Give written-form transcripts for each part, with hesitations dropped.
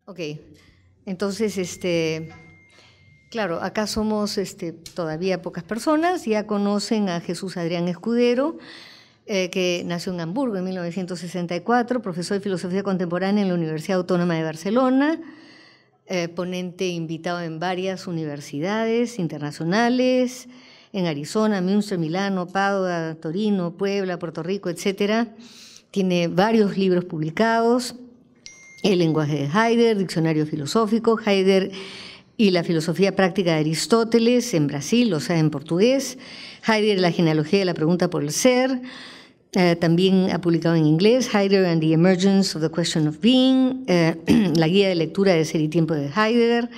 Ok, entonces, claro, acá somos todavía pocas personas. Ya conocen a Jesús Adrián Escudero, que nació en Hamburgo en 1964, profesor de Filosofía Contemporánea en la Universidad Autónoma de Barcelona, ponente invitado en varias universidades internacionales, en Arizona, Münster, Milano, Padua, Torino, Puebla, Puerto Rico, etc. Tiene varios libros publicados: El lenguaje de Heidegger, Diccionario filosófico, Heidegger y la filosofía práctica de Aristóteles, en Brasil, o sea, en portugués; Heidegger, la genealogía de la pregunta por el ser. También ha publicado en inglés Heidegger and the Emergence of the Question of Being, la guía de lectura de Ser y Tiempo de Heidegger,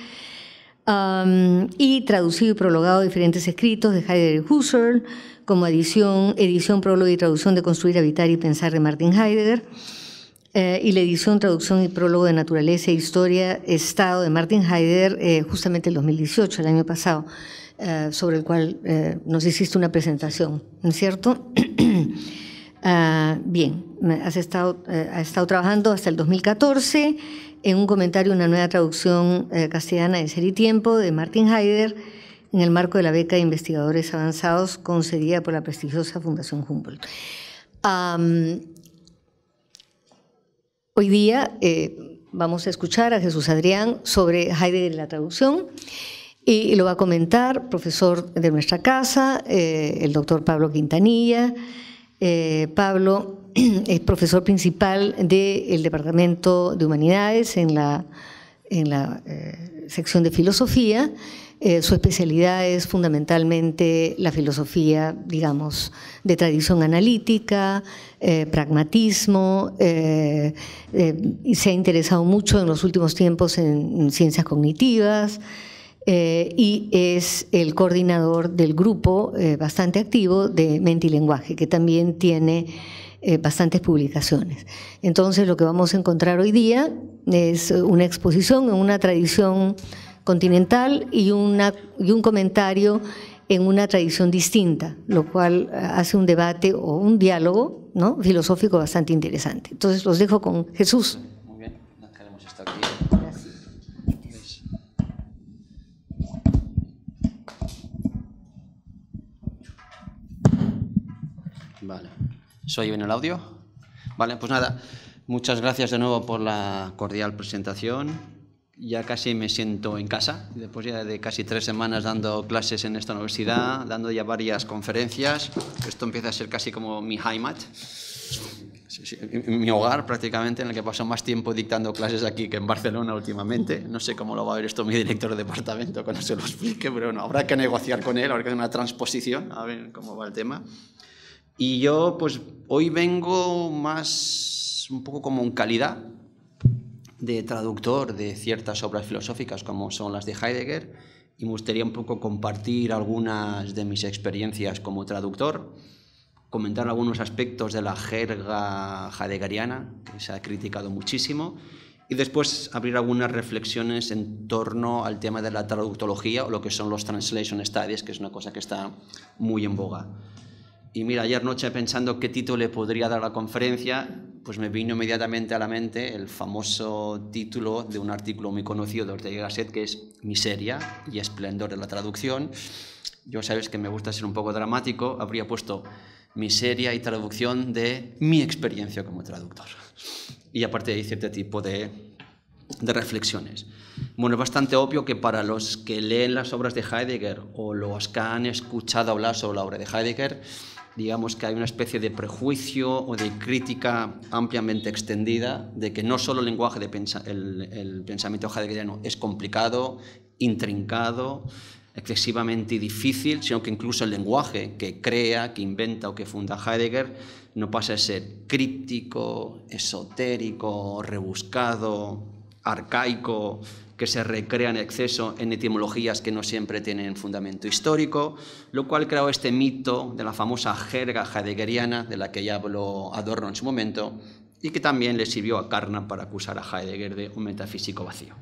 y traducido y prologado diferentes escritos de Heidegger y Husserl, como edición, prólogo y traducción de Construir, Habitar y Pensar de Martin Heidegger, y la edición, traducción y prólogo de Naturaleza e Historia, Estado de Martin Heidegger, justamente el 2018, el año pasado, sobre el cual nos hiciste una presentación, ¿no es cierto? Bien, ha estado trabajando hasta el 2014 en un comentario, una nueva traducción castellana de Ser y Tiempo de Martin Heidegger, en el marco de la beca de investigadores avanzados concedida por la prestigiosa Fundación Humboldt. Hoy día vamos a escuchar a Jesús Adrián sobre Heidegger y la traducción, y lo va a comentar profesor de nuestra casa, el doctor Pablo Quintanilla. Pablo es profesor principal del Departamento de Humanidades en la sección de Filosofía. Su especialidad es fundamentalmente la filosofía, digamos, de tradición analítica, pragmatismo, y se ha interesado mucho en los últimos tiempos en ciencias cognitivas, y es el coordinador del grupo bastante activo de Mente y Lenguaje, que también tiene bastantes publicaciones. Entonces, lo que vamos a encontrar hoy día es una exposición en una tradición continental y un comentario en una tradición distinta, lo cual hace un debate o un diálogo, ¿no?, filosófico bastante interesante. Entonces, los dejo con Jesús. Muy bien, nos quedamos hasta aquí. Gracias. Vale. ¿Se oye bien el audio? Vale, pues nada, muchas gracias de nuevo por la cordial presentación. Ya casi me siento en casa, después ya de casi 3 semanas dando clases en esta universidad, dando ya varias conferencias. Esto empieza a ser casi como mi Heimat, mi hogar prácticamente, en el que paso más tiempo dictando clases aquí que en Barcelona últimamente. No sé cómo lo va a ver esto mi director de departamento cuando se lo explique, pero bueno, habrá que negociar con él, habrá que hacer una transposición, a ver cómo va el tema. Y yo, pues, hoy vengo más un poco como en calidad de traductor de ciertas obras filosóficas como son las de Heidegger, y me gustaría un poco compartir algunas de mis experiencias como traductor, comentar algunos aspectos de la jerga heideggeriana, que se ha criticado muchísimo, y después abrir algunas reflexiones en torno al tema de la traductología o lo que son los translation studies, que es una cosa que está muy en boga. Y mira, ayer noche pensando qué título le podría dar a la conferencia, pues me vino inmediatamente a la mente el famoso título de un artículo muy conocido de Ortega y Gasset, que es Miseria y esplendor de la traducción. Yo sabes que me gusta ser un poco dramático, habría puesto Miseria y traducción de mi experiencia como traductor. Y aparte hay cierto tipo de reflexiones. Bueno, es bastante obvio que para los que leen las obras de Heidegger o los que han escuchado hablar sobre la obra de Heidegger, digamos que hay una especie de prejuicio o de crítica ampliamente extendida de que no solo el lenguaje de el pensamiento heideggeriano es complicado, intrincado, excesivamente difícil, sino que incluso el lenguaje que crea, que inventa o que funda Heidegger no pasa de ser críptico, esotérico, rebuscado, arcaico, que se recrea en exceso en etimologías que no siempre tienen fundamento histórico, lo cual creó este mito de la famosa jerga heideggeriana, de la que ya habló Adorno en su momento, y que también le sirvió a Carnap para acusar a Heidegger de un metafísico vacío.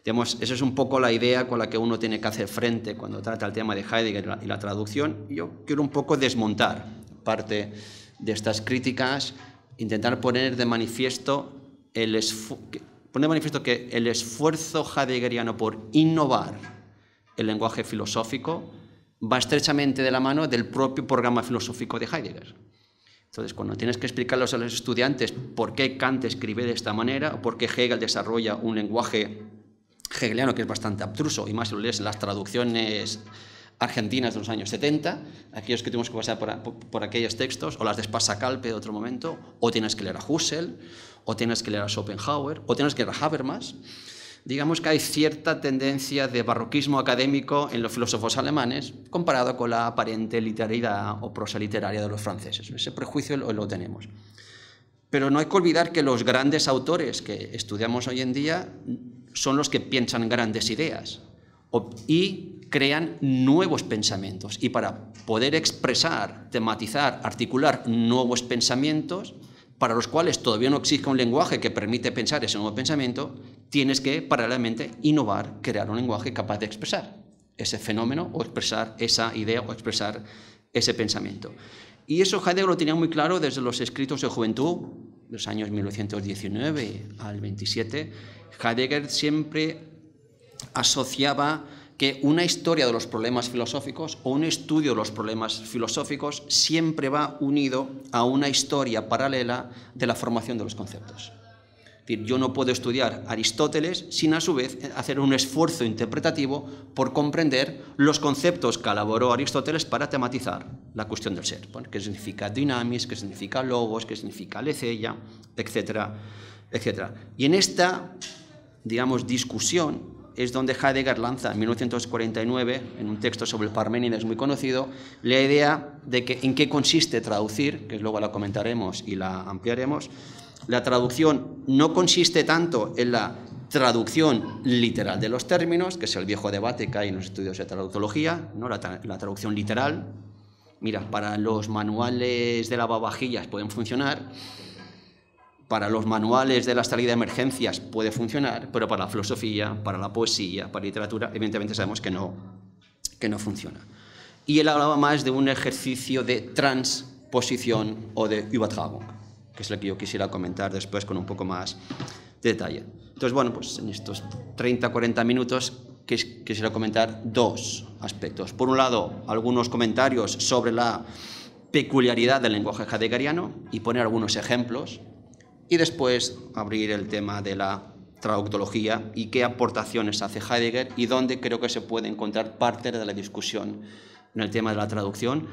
Digamos, esa es un poco la idea con la que uno tiene que hacer frente cuando trata el tema de Heidegger y la traducción. Yo quiero un poco desmontar parte de estas críticas, intentar poner de manifiesto pone de manifiesto que el esfuerzo heideggeriano por innovar el lenguaje filosófico va estrechamente de la mano del propio programa filosófico de Heidegger. Entonces, cuando tienes que explicarles a los estudiantes por qué Kant escribe de esta manera, o por qué Hegel desarrolla un lenguaje hegeliano que es bastante abstruso, y más si lo lees en las traducciones argentinas de los años 70, aquellos que tuvimos que pasar por aquellos textos, o las de Spasa-Calpe de otro momento, o tienes que leer a Husserl, o tienes que leer a Schopenhauer, o tienes que leer a Habermas. Digamos que hay cierta tendencia de barroquismo académico en los filósofos alemanes comparado con la aparente literalidad o prosa literaria de los franceses. Ese prejuicio lo tenemos. Pero no hay que olvidar que los grandes autores que estudiamos hoy en día son los que piensan grandes ideas y crean nuevos pensamientos. Y para poder expresar, tematizar, articular nuevos pensamientos, para los cuales todavía no existe un lenguaje que permite pensar ese nuevo pensamiento, tienes que paralelamente innovar, crear un lenguaje capaz de expresar ese fenómeno o expresar esa idea o expresar ese pensamiento. Y eso Heidegger lo tenía muy claro desde los escritos de juventud, de los años 1919 al 27. Heidegger siempre asociaba que una historia de los problemas filosóficos o un estudio de los problemas filosóficos siempre va unido a una historia paralela de la formación de los conceptos. Es decir, yo no puedo estudiar Aristóteles sin a su vez hacer un esfuerzo interpretativo por comprender los conceptos que elaboró Aristóteles para tematizar la cuestión del ser. ¿Qué significa dynamis, qué significa logos, qué significa aletheia, etcétera, etcétera. Y en esta, digamos, discusión es donde Heidegger lanza en 1949, en un texto sobre el Parménides muy conocido, la idea de que en qué consiste traducir, que luego la comentaremos y la ampliaremos. La traducción no consiste tanto en la traducción literal de los términos, que es el viejo debate que hay en los estudios de traductología, ¿no? La traducción literal. Mira, para los manuales de lavavajillas pueden funcionar, para los manuales de la salida de emergencias puede funcionar, pero para la filosofía, para la poesía, para la literatura, evidentemente sabemos que no funciona. Y él hablaba más de un ejercicio de transposición o de Übertragung, que es lo que yo quisiera comentar después con un poco más de detalle. Entonces, bueno, pues en estos 30-40 minutos quisiera comentar dos aspectos. Por un lado, algunos comentarios sobre la peculiaridad del lenguaje heideggeriano y poner algunos ejemplos. Y después abrir el tema de la traductología y qué aportaciones hace Heidegger y dónde creo que se puede encontrar parte de la discusión en el tema de la traducción,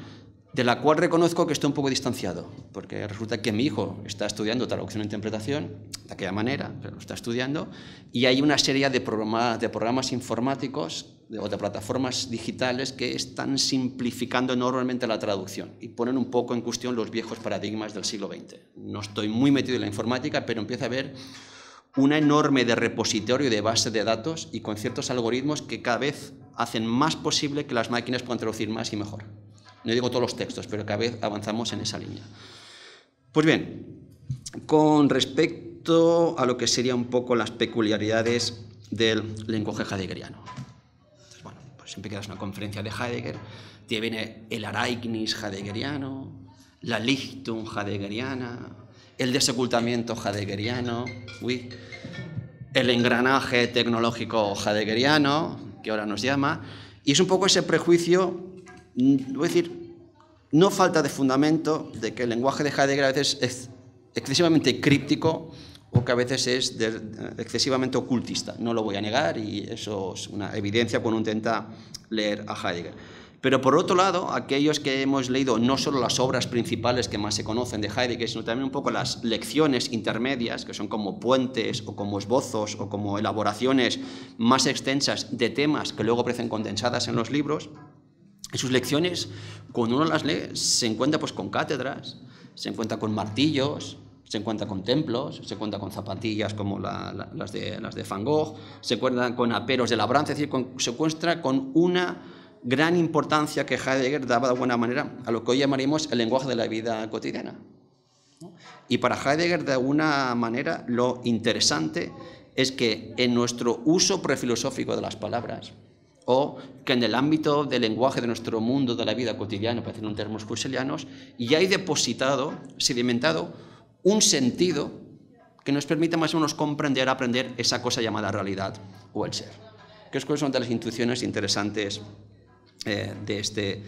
de la cual reconozco que estoy un poco distanciado, porque resulta que mi hijo está estudiando traducción e interpretación de aquella manera, pero lo está estudiando, y hay una serie de programas informáticos o de plataformas digitales que están simplificando enormemente la traducción y ponen un poco en cuestión los viejos paradigmas del siglo XX. No estoy muy metido en la informática, pero empieza a haber una enorme de repositorio de base de datos y con ciertos algoritmos que cada vez hacen más posible que las máquinas puedan traducir más y mejor. No digo todos los textos, pero cada vez avanzamos en esa línea. Pues bien, con respecto a lo que serían un poco las peculiaridades del lenguaje heideggeriano. Entonces, bueno, pues siempre que das una conferencia de Heidegger, te viene el Ereignis heideggeriano, la Lichtung heideggeriana, el desocultamiento heideggeriano, el engranaje tecnológico heideggeriano, que ahora nos llama, y es un poco ese prejuicio, voy a decir, no falta de fundamento de que el lenguaje de Heidegger a veces es excesivamente críptico o que a veces es excesivamente ocultista. No lo voy a negar y eso es una evidencia cuando uno intenta leer a Heidegger. Pero por otro lado, aquellos que hemos leído no solo las obras principales que más se conocen de Heidegger, sino también un poco las lecciones intermedias, que son como puentes o como esbozos o como elaboraciones más extensas de temas que luego aparecen condensadas en los libros, en sus lecciones, cuando uno las lee, se encuentra pues con cátedras, se encuentra con martillos, se encuentra con templos, se encuentra con zapatillas como las de Van Gogh, se encuentra con aperos de labranza, es decir, se encuentra con una gran importancia que Heidegger daba de alguna manera a lo que hoy llamaríamos el lenguaje de la vida cotidiana. Y para Heidegger, de alguna manera, lo interesante es que en nuestro uso prefilosófico de las palabras, o que en el ámbito del lenguaje de nuestro mundo de la vida cotidiana, para decirlo en términos husserlianos, ya hay depositado, sedimentado, un sentido que nos permite más o menos comprender, aprender esa cosa llamada realidad o el ser. Creo que es una de las intuiciones interesantes de este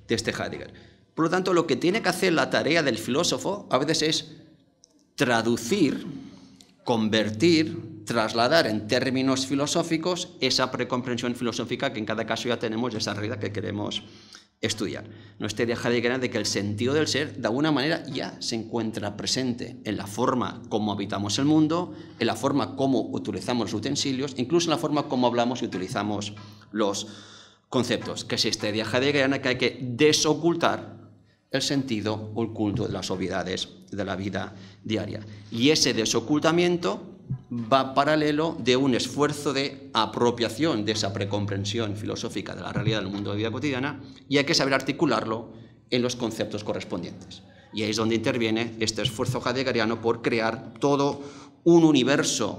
Heidegger. Por lo tanto, lo que tiene que hacer la tarea del filósofo a veces es traducir, convertir, trasladar en términos filosóficos esa precomprensión filosófica que en cada caso ya tenemos de esa realidad que queremos estudiar. No esté de Heidegger de que el sentido del ser de alguna manera ya se encuentra presente en la forma como habitamos el mundo, en la forma como utilizamos los utensilios, incluso en la forma como hablamos y utilizamos los conceptos, que es esta idea heideggeriana que hay que desocultar el sentido oculto de las obviedades de la vida diaria. Y ese desocultamiento va paralelo de un esfuerzo de apropiación de esa precomprensión filosófica de la realidad del mundo de vida cotidiana, y hay que saber articularlo en los conceptos correspondientes. Y ahí es donde interviene este esfuerzo heideggeriano por crear todo un universo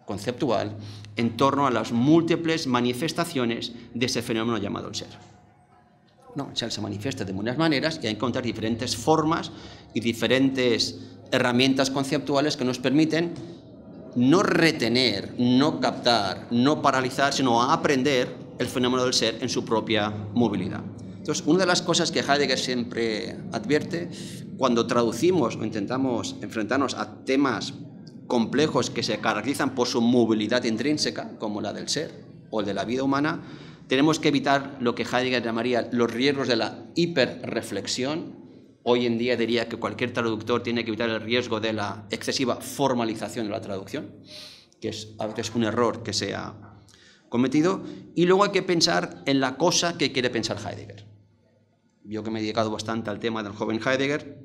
conceptual en torno a las múltiples manifestaciones de ese fenómeno llamado el ser. No, el ser se manifiesta de muchas maneras y hay que encontrar diferentes formas y diferentes herramientas conceptuales que nos permiten no retener, no captar, no paralizar, sino aprender el fenómeno del ser en su propia movilidad. Entonces, una de las cosas que Heidegger siempre advierte cuando traducimos o intentamos enfrentarnos a temas complejos que se caracterizan por su movilidad intrínseca, como la del ser o el de la vida humana, tenemos que evitar lo que Heidegger llamaría los riesgos de la hiperreflexión. Hoy en día diría que cualquier traductor tiene que evitar el riesgo de la excesiva formalización de la traducción, que es a veces un error que se ha cometido. Y luego hay que pensar en la cosa que quiere pensar Heidegger. Yo que me he dedicado bastante al tema del joven Heidegger,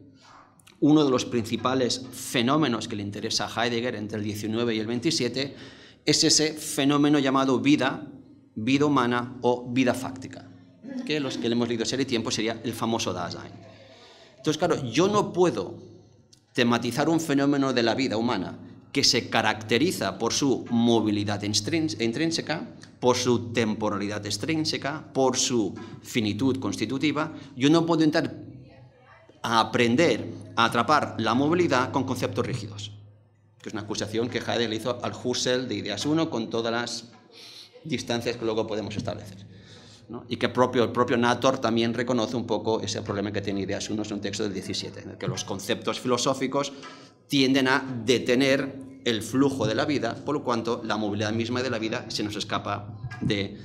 uno de los principales fenómenos que le interesa a Heidegger entre el 19 y el 27 es ese fenómeno llamado vida humana o vida fáctica, que los que le hemos leído Ser y Tiempo sería el famoso Dasein. Entonces, claro, yo no puedo tematizar un fenómeno de la vida humana que se caracteriza por su movilidad intrínseca, por su temporalidad extrínseca, por su finitud constitutiva. Yo no puedo intentar aprender a atrapar la movilidad con conceptos rígidos, que es una acusación que Heidegger le hizo al Husserl de Ideas 1 con todas las distancias que luego podemos establecer, ¿no? Y que el propio Nator también reconoce un poco ese problema que tiene Ideas 1 en un texto del 17, en el que los conceptos filosóficos tienden a detener el flujo de la vida, por lo cuanto la movilidad misma de la vida se nos escapa de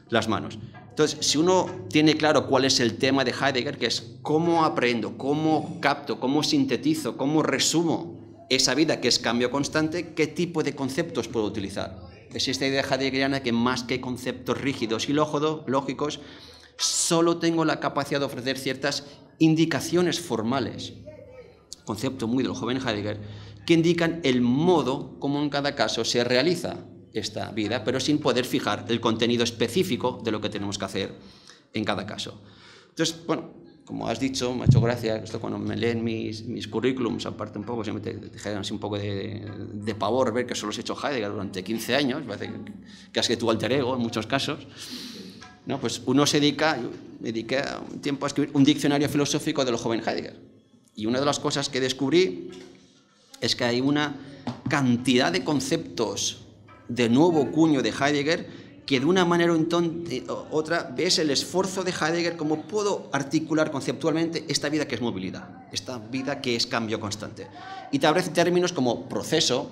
las manos. Entonces, si uno tiene claro cuál es el tema de Heidegger, que es cómo aprendo, cómo capto, cómo sintetizo, cómo resumo esa vida que es cambio constante, ¿qué tipo de conceptos puedo utilizar? Es esta idea heideggeriana que más que conceptos rígidos y lógicos, solo tengo la capacidad de ofrecer ciertas indicaciones formales, concepto muy del joven Heidegger, que indican el modo como en cada caso se realiza esta vida, pero sin poder fijar el contenido específico de lo que tenemos que hacer en cada caso. Entonces, bueno, como has dicho, me ha hecho gracia, esto cuando me leen mis currículums, aparte un poco, siempre te generan así un poco de pavor ver que solo has hecho Heidegger durante 15 años, parece que has sido tu alter ego en muchos casos, ¿no? Pues uno me dediqué un tiempo a escribir un diccionario filosófico de lo joven Heidegger. Y una de las cosas que descubrí es que hay una cantidad de conceptos de nuevo cuño de Heidegger que de una manera u otra ves el esfuerzo de Heidegger como puedo articular conceptualmente esta vida que es movilidad, esta vida que es cambio constante. Y te aparecen términos como proceso,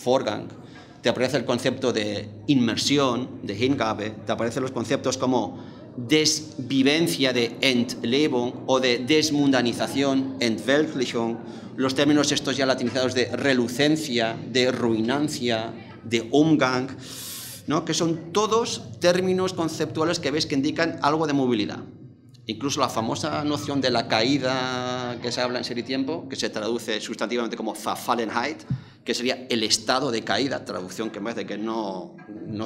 Vorgang, te aparece el concepto de inmersión, de Hingabe, te aparecen los conceptos como desvivencia de Entlebung o de desmundanización, Entweltlichung, los términos estos ya latinizados de relucencia, de ruinancia, de Umgang, ¿no? Que son todos términos conceptuales que ves que indican algo de movilidad. Incluso la famosa noción de la caída que se habla en Ser y Tiempo, que se traduce sustantivamente como Verfallenheit, que sería el estado de caída, traducción que me parece que no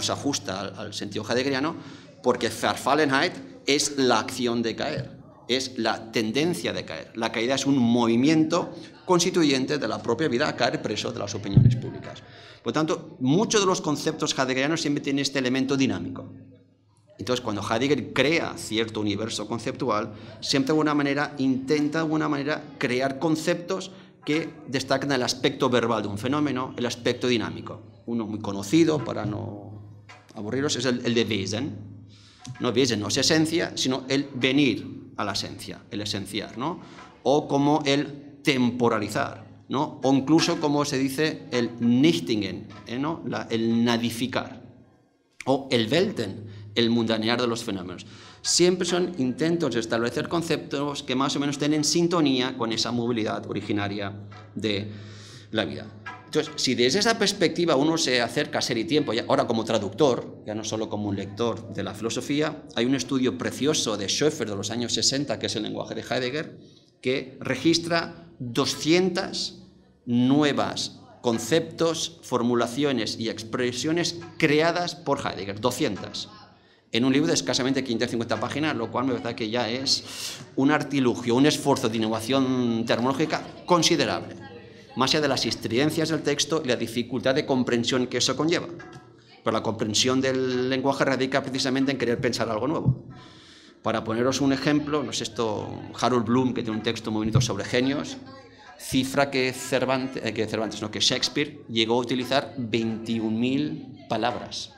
se ajusta al sentido heideggeriano, porque Verfallenheit es la acción de caer, es la tendencia de caer. La caída es un movimiento constituyente de la propia vida a caer preso de las opiniones públicas. Por lo tanto, muchos de los conceptos heideggerianos siempre tienen este elemento dinámico. Entonces, cuando Heidegger crea cierto universo conceptual, siempre intenta de alguna manera crear conceptos que destacan el aspecto verbal de un fenómeno, el aspecto dinámico. Uno muy conocido, para no aburriros, es el de Wesen. No, Wesen no es esencia, sino el venir a la esencia, el esenciar, ¿no? O como el temporalizar, ¿no? O incluso como se dice el Nichtingen, ¿no? El nadificar. O el Welten, el mundanear de los fenómenos. Siempre son intentos de establecer conceptos que más o menos estén en sintonía con esa movilidad originaria de la vida. Entonces, si desde esa perspectiva uno se acerca a Ser y Tiempo, ahora como traductor, ya no solo como un lector de la filosofía, hay un estudio precioso de Schoeffer de los años 60, que es el lenguaje de Heidegger, que registra 200 nuevas conceptos, formulaciones y expresiones creadas por Heidegger, 200. En un libro de escasamente 550 páginas, lo cual me parece que ya es un artilugio, un esfuerzo de innovación terminológica considerable, más allá de las estridencias del texto y la dificultad de comprensión que eso conlleva. Pero la comprensión del lenguaje radica precisamente en querer pensar algo nuevo. Para poneros un ejemplo, no sé esto, Harold Bloom, que tiene un texto muy bonito sobre genios, cifra que Shakespeare llegó a utilizar 21.000 palabras.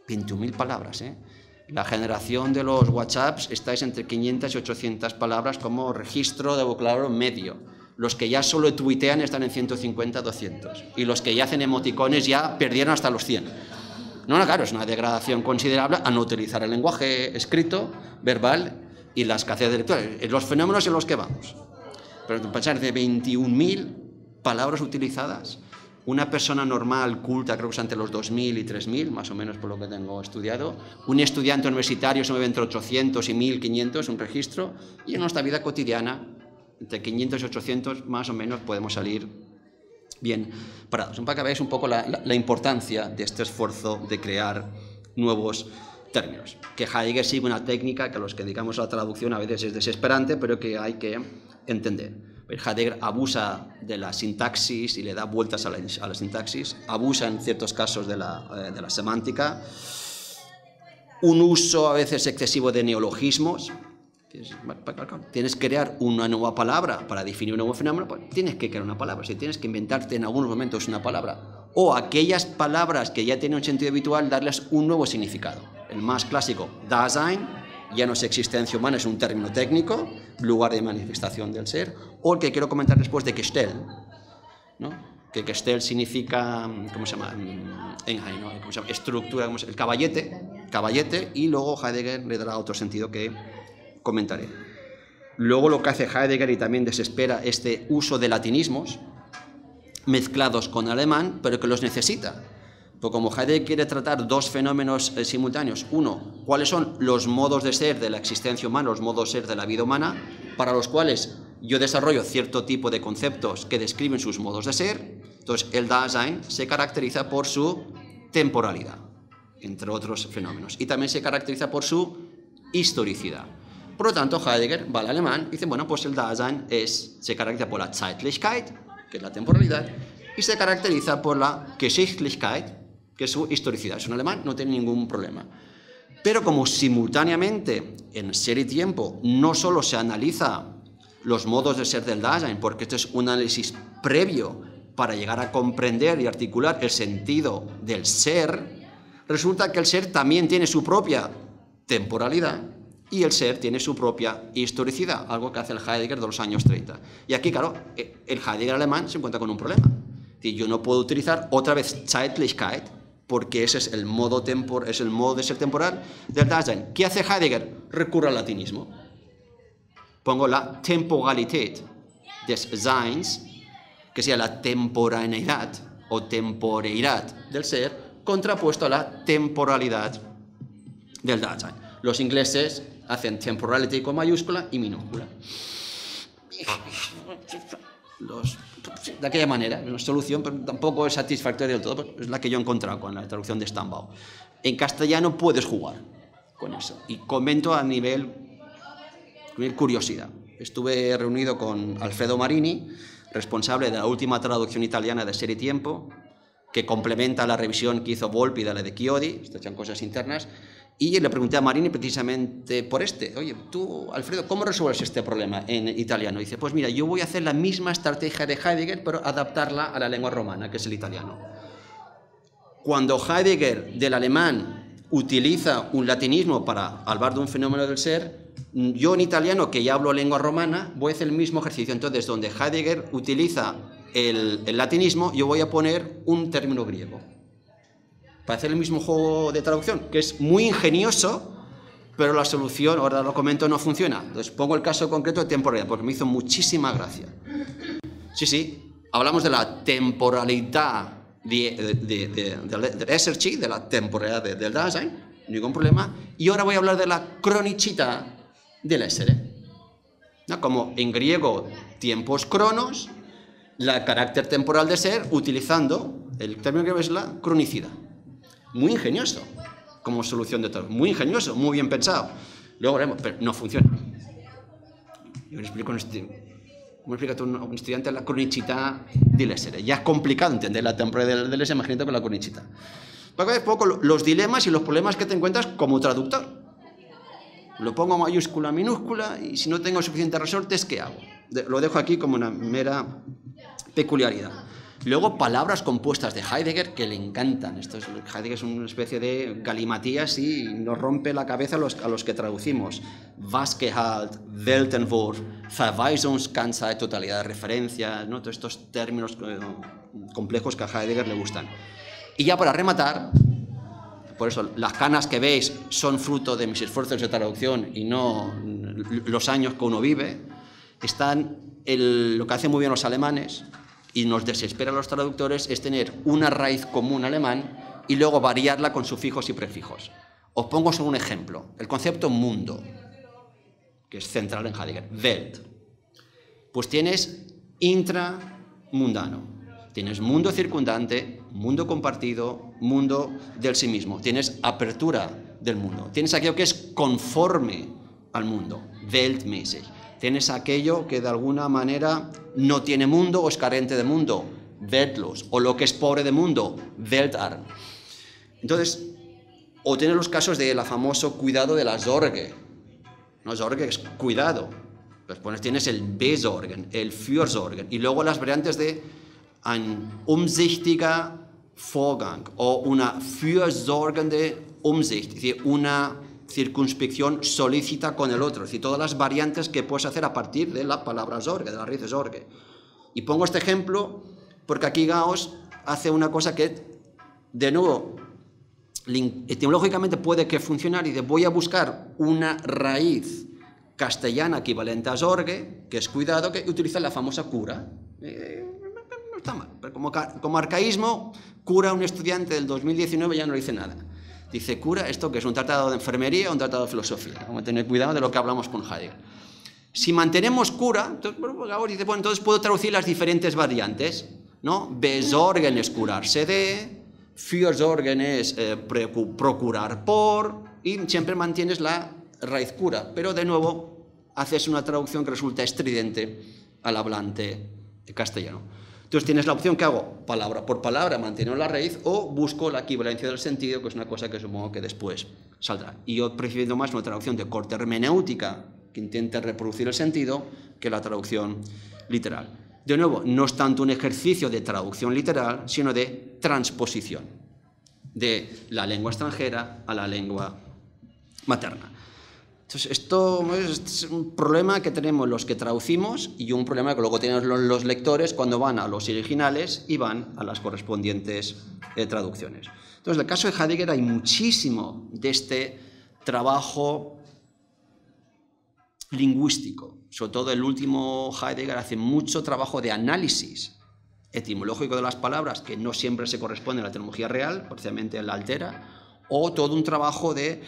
21.000 palabras, ¿eh? La generación de los WhatsApps estáis entre 500 y 800 palabras como registro de vocabulario medio. Los que ya solo tuitean están en 150, 200. Y los que ya hacen emoticones ya perdieron hasta los 100. No, claro, es una degradación considerable a no utilizar el lenguaje escrito, verbal y la escasez de lectura. Los fenómenos en los que vamos. Pero pensar de 21.000 palabras utilizadas, una persona normal, culta, creo que es entre los 2.000 y 3.000, más o menos por lo que tengo estudiado. Un estudiante universitario se mueve entre 800 y 1.500, un registro. Y en nuestra vida cotidiana, entre 500 y 800, más o menos, podemos salir bien parados. Para que veáis un poco la importancia de este esfuerzo de crear nuevos términos. Que Heidegger sigue una técnica que a los que dedicamos a la traducción a veces es desesperante, pero que hay que entender. Heidegger abusa de la sintaxis y le da vueltas a la sintaxis, abusa en ciertos casos de la semántica, un uso a veces excesivo de neologismos. Tienes que crear una nueva palabra para definir un nuevo fenómeno, pues tienes que crear una palabra, si tienes que inventarte en algunos momentos una palabra, o aquellas palabras que ya tienen un sentido habitual, darles un nuevo significado. El más clásico, Dasein, ya no es existencia humana, es un término técnico, lugar de manifestación del ser, o el que quiero comentar después de Gestell, ¿no? Que Gestell significa, ¿cómo se llama? Einheit, ¿no? ¿Cómo se llama? Estructura, el caballete, y luego Heidegger le dará otro sentido que comentaré. Luego lo que hace Heidegger, y también desespera, este uso de latinismos mezclados con alemán, pero que los necesita. Porque como Heidegger quiere tratar dos fenómenos simultáneos, uno, cuáles son los modos de ser de la existencia humana, los modos de ser de la vida humana, para los cuales yo desarrollo cierto tipo de conceptos que describen sus modos de ser. Entonces el Dasein se caracteriza por su temporalidad, entre otros fenómenos, y también se caracteriza por su historicidad. Por lo tanto, Heidegger va al alemán y dice, bueno, pues el Dasein se caracteriza por la Zeitlichkeit, que es la temporalidad, y se caracteriza por la Geschichtlichkeit, que es su historicidad. Es un alemán, no tiene ningún problema. Pero como simultáneamente en Ser y Tiempo no solo se analiza los modos de ser del Dasein, porque esto es un análisis previo para llegar a comprender y articular el sentido del ser, resulta que el ser también tiene su propia temporalidad y el ser tiene su propia historicidad, algo que hace el Heidegger de los años 30. Y aquí, claro, el Heidegger alemán se encuentra con un problema. Yo no puedo utilizar otra vez Zeitlichkeit, porque ese es el modo de ser temporal del Dasein. ¿Qué hace Heidegger? Recurre al latinismo. Pongo la Temporalität des Seins, que sea la temporaneidad o temporeidad del ser, contrapuesto a la temporalidad del Dasein. Los ingleses hacen temporality con mayúscula y minúscula. De aquella manera, es una solución, pero tampoco es satisfactoria del todo, es la que yo he encontrado con la traducción de Stambau. En castellano puedes jugar con eso. Y comento a nivel curiosidad. Estuve reunido con Alfredo Marini, responsable de la última traducción italiana de Ser y Tiempo, que complementa la revisión que hizo Volpi de la de Chiodi, estas son cosas internas, Y le pregunté a Marini precisamente por oye, tú, Alfredo, ¿cómo resuelves este problema en italiano? Y dice, pues mira, yo voy a hacer la misma estrategia de Heidegger, pero adaptarla a la lengua romana, que es el italiano. Cuando Heidegger del alemán utiliza un latinismo para hablar de un fenómeno del ser, yo en italiano, que ya hablo lengua romana, voy a hacer el mismo ejercicio. Entonces, donde Heidegger utiliza el latinismo, yo voy a poner un término griego para hacer el mismo juego de traducción, que es muy ingenioso, pero la solución, ahora lo comento, no funciona. Entonces pongo el caso concreto de temporalidad, porque me hizo muchísima gracia. Sí, hablamos de la temporalidad del Esserci, de la temporalidad del Dasein, ningún problema, y ahora voy a hablar de la cronicità del essere. ¿No? Como en griego, tiempos cronos, el carácter temporal de ser, utilizando el término que es la cronicidad. Muy ingenioso como solución de todo, muy ingenioso, muy bien pensado. Luego veremos, pero no funciona. Yo le explico ¿cómo explica a un estudiante la cronicità dell'essere? Ya es complicado entender la temporalidad del essere, imagínate con la cronicità. Para que veas poco los dilemas y los problemas que te encuentras como traductor. Lo pongo mayúscula, minúscula, y si no tengo suficientes resortes, ¿qué hago? Lo dejo aquí como una mera peculiaridad. Luego, palabras compuestas de Heidegger que le encantan. Heidegger es una especie de galimatías y nos rompe la cabeza a los que traducimos. Wasgehalt, Weltenwurf, Verweisungsganzheit, totalidad de referencias, ¿no? Todos estos términos complejos que a Heidegger le gustan. Y ya para rematar, por eso las canas que veis son fruto de mis esfuerzos de traducción y no los años que uno vive, están lo que hacen muy bien los alemanes, y nos desespera a los traductores, es tener una raíz común alemán y luego variarla con sufijos y prefijos. Os pongo solo un ejemplo. El concepto mundo, que es central en Heidegger, Welt. Pues tienes intramundano, tienes mundo circundante, mundo compartido, mundo del sí mismo. Tienes apertura del mundo. Tienes aquello que es conforme al mundo, weltmäßig. Tienes aquello que de alguna manera no tiene mundo o es carente de mundo, weltlos, o lo que es pobre de mundo, weltarm. Entonces, o tienes los casos del famoso cuidado de la Sorge. No, Sorge es cuidado. Después tienes el Besorgen, el Fürsorgen, y luego las variantes de ein umsichtiger Vorgang o una fürsorgende Umsicht, es decir, una circunspección solícita con el otro, es decir, todas las variantes que puedes hacer a partir de la palabra Sorge, de la raíz de Sorge. Y pongo este ejemplo porque aquí Gauss hace una cosa que, de nuevo, etimológicamente puede que funcionar, y de voy a buscar una raíz castellana equivalente a Sorge, que es cuidado, que utiliza la famosa cura. No está mal, pero como arcaísmo, cura, un estudiante del 2019 ya no le dice nada. Dice cura, ¿esto que es un tratado de enfermería o un tratado de filosofía? Vamos a tener cuidado de lo que hablamos con Heidegger. Si mantenemos cura, entonces, entonces puedo traducir las diferentes variantes, ¿no? Besorgen es curarse de, Fürsorgen es procurar por, y siempre mantienes la raíz cura, pero de nuevo haces una traducción que resulta estridente al hablante castellano. Entonces tienes la opción que hago palabra por palabra, mantengo la raíz, o busco la equivalencia del sentido, que es una cosa que supongo que después saldrá. Y yo prefiero más una traducción de corte hermenéutica, que intente reproducir el sentido, que la traducción literal. De nuevo, no es tanto un ejercicio de traducción literal, sino de transposición de la lengua extranjera a la lengua materna. Entonces, esto es un problema que tenemos los que traducimos y un problema que luego tienen los lectores cuando van a los originales y van a las correspondientes traducciones. Entonces, en el caso de Heidegger hay muchísimo de este trabajo lingüístico. Sobre todo el último Heidegger hace mucho trabajo de análisis etimológico de las palabras, que no siempre se corresponde a la etimología real, precisamente la altera, o todo un trabajo de,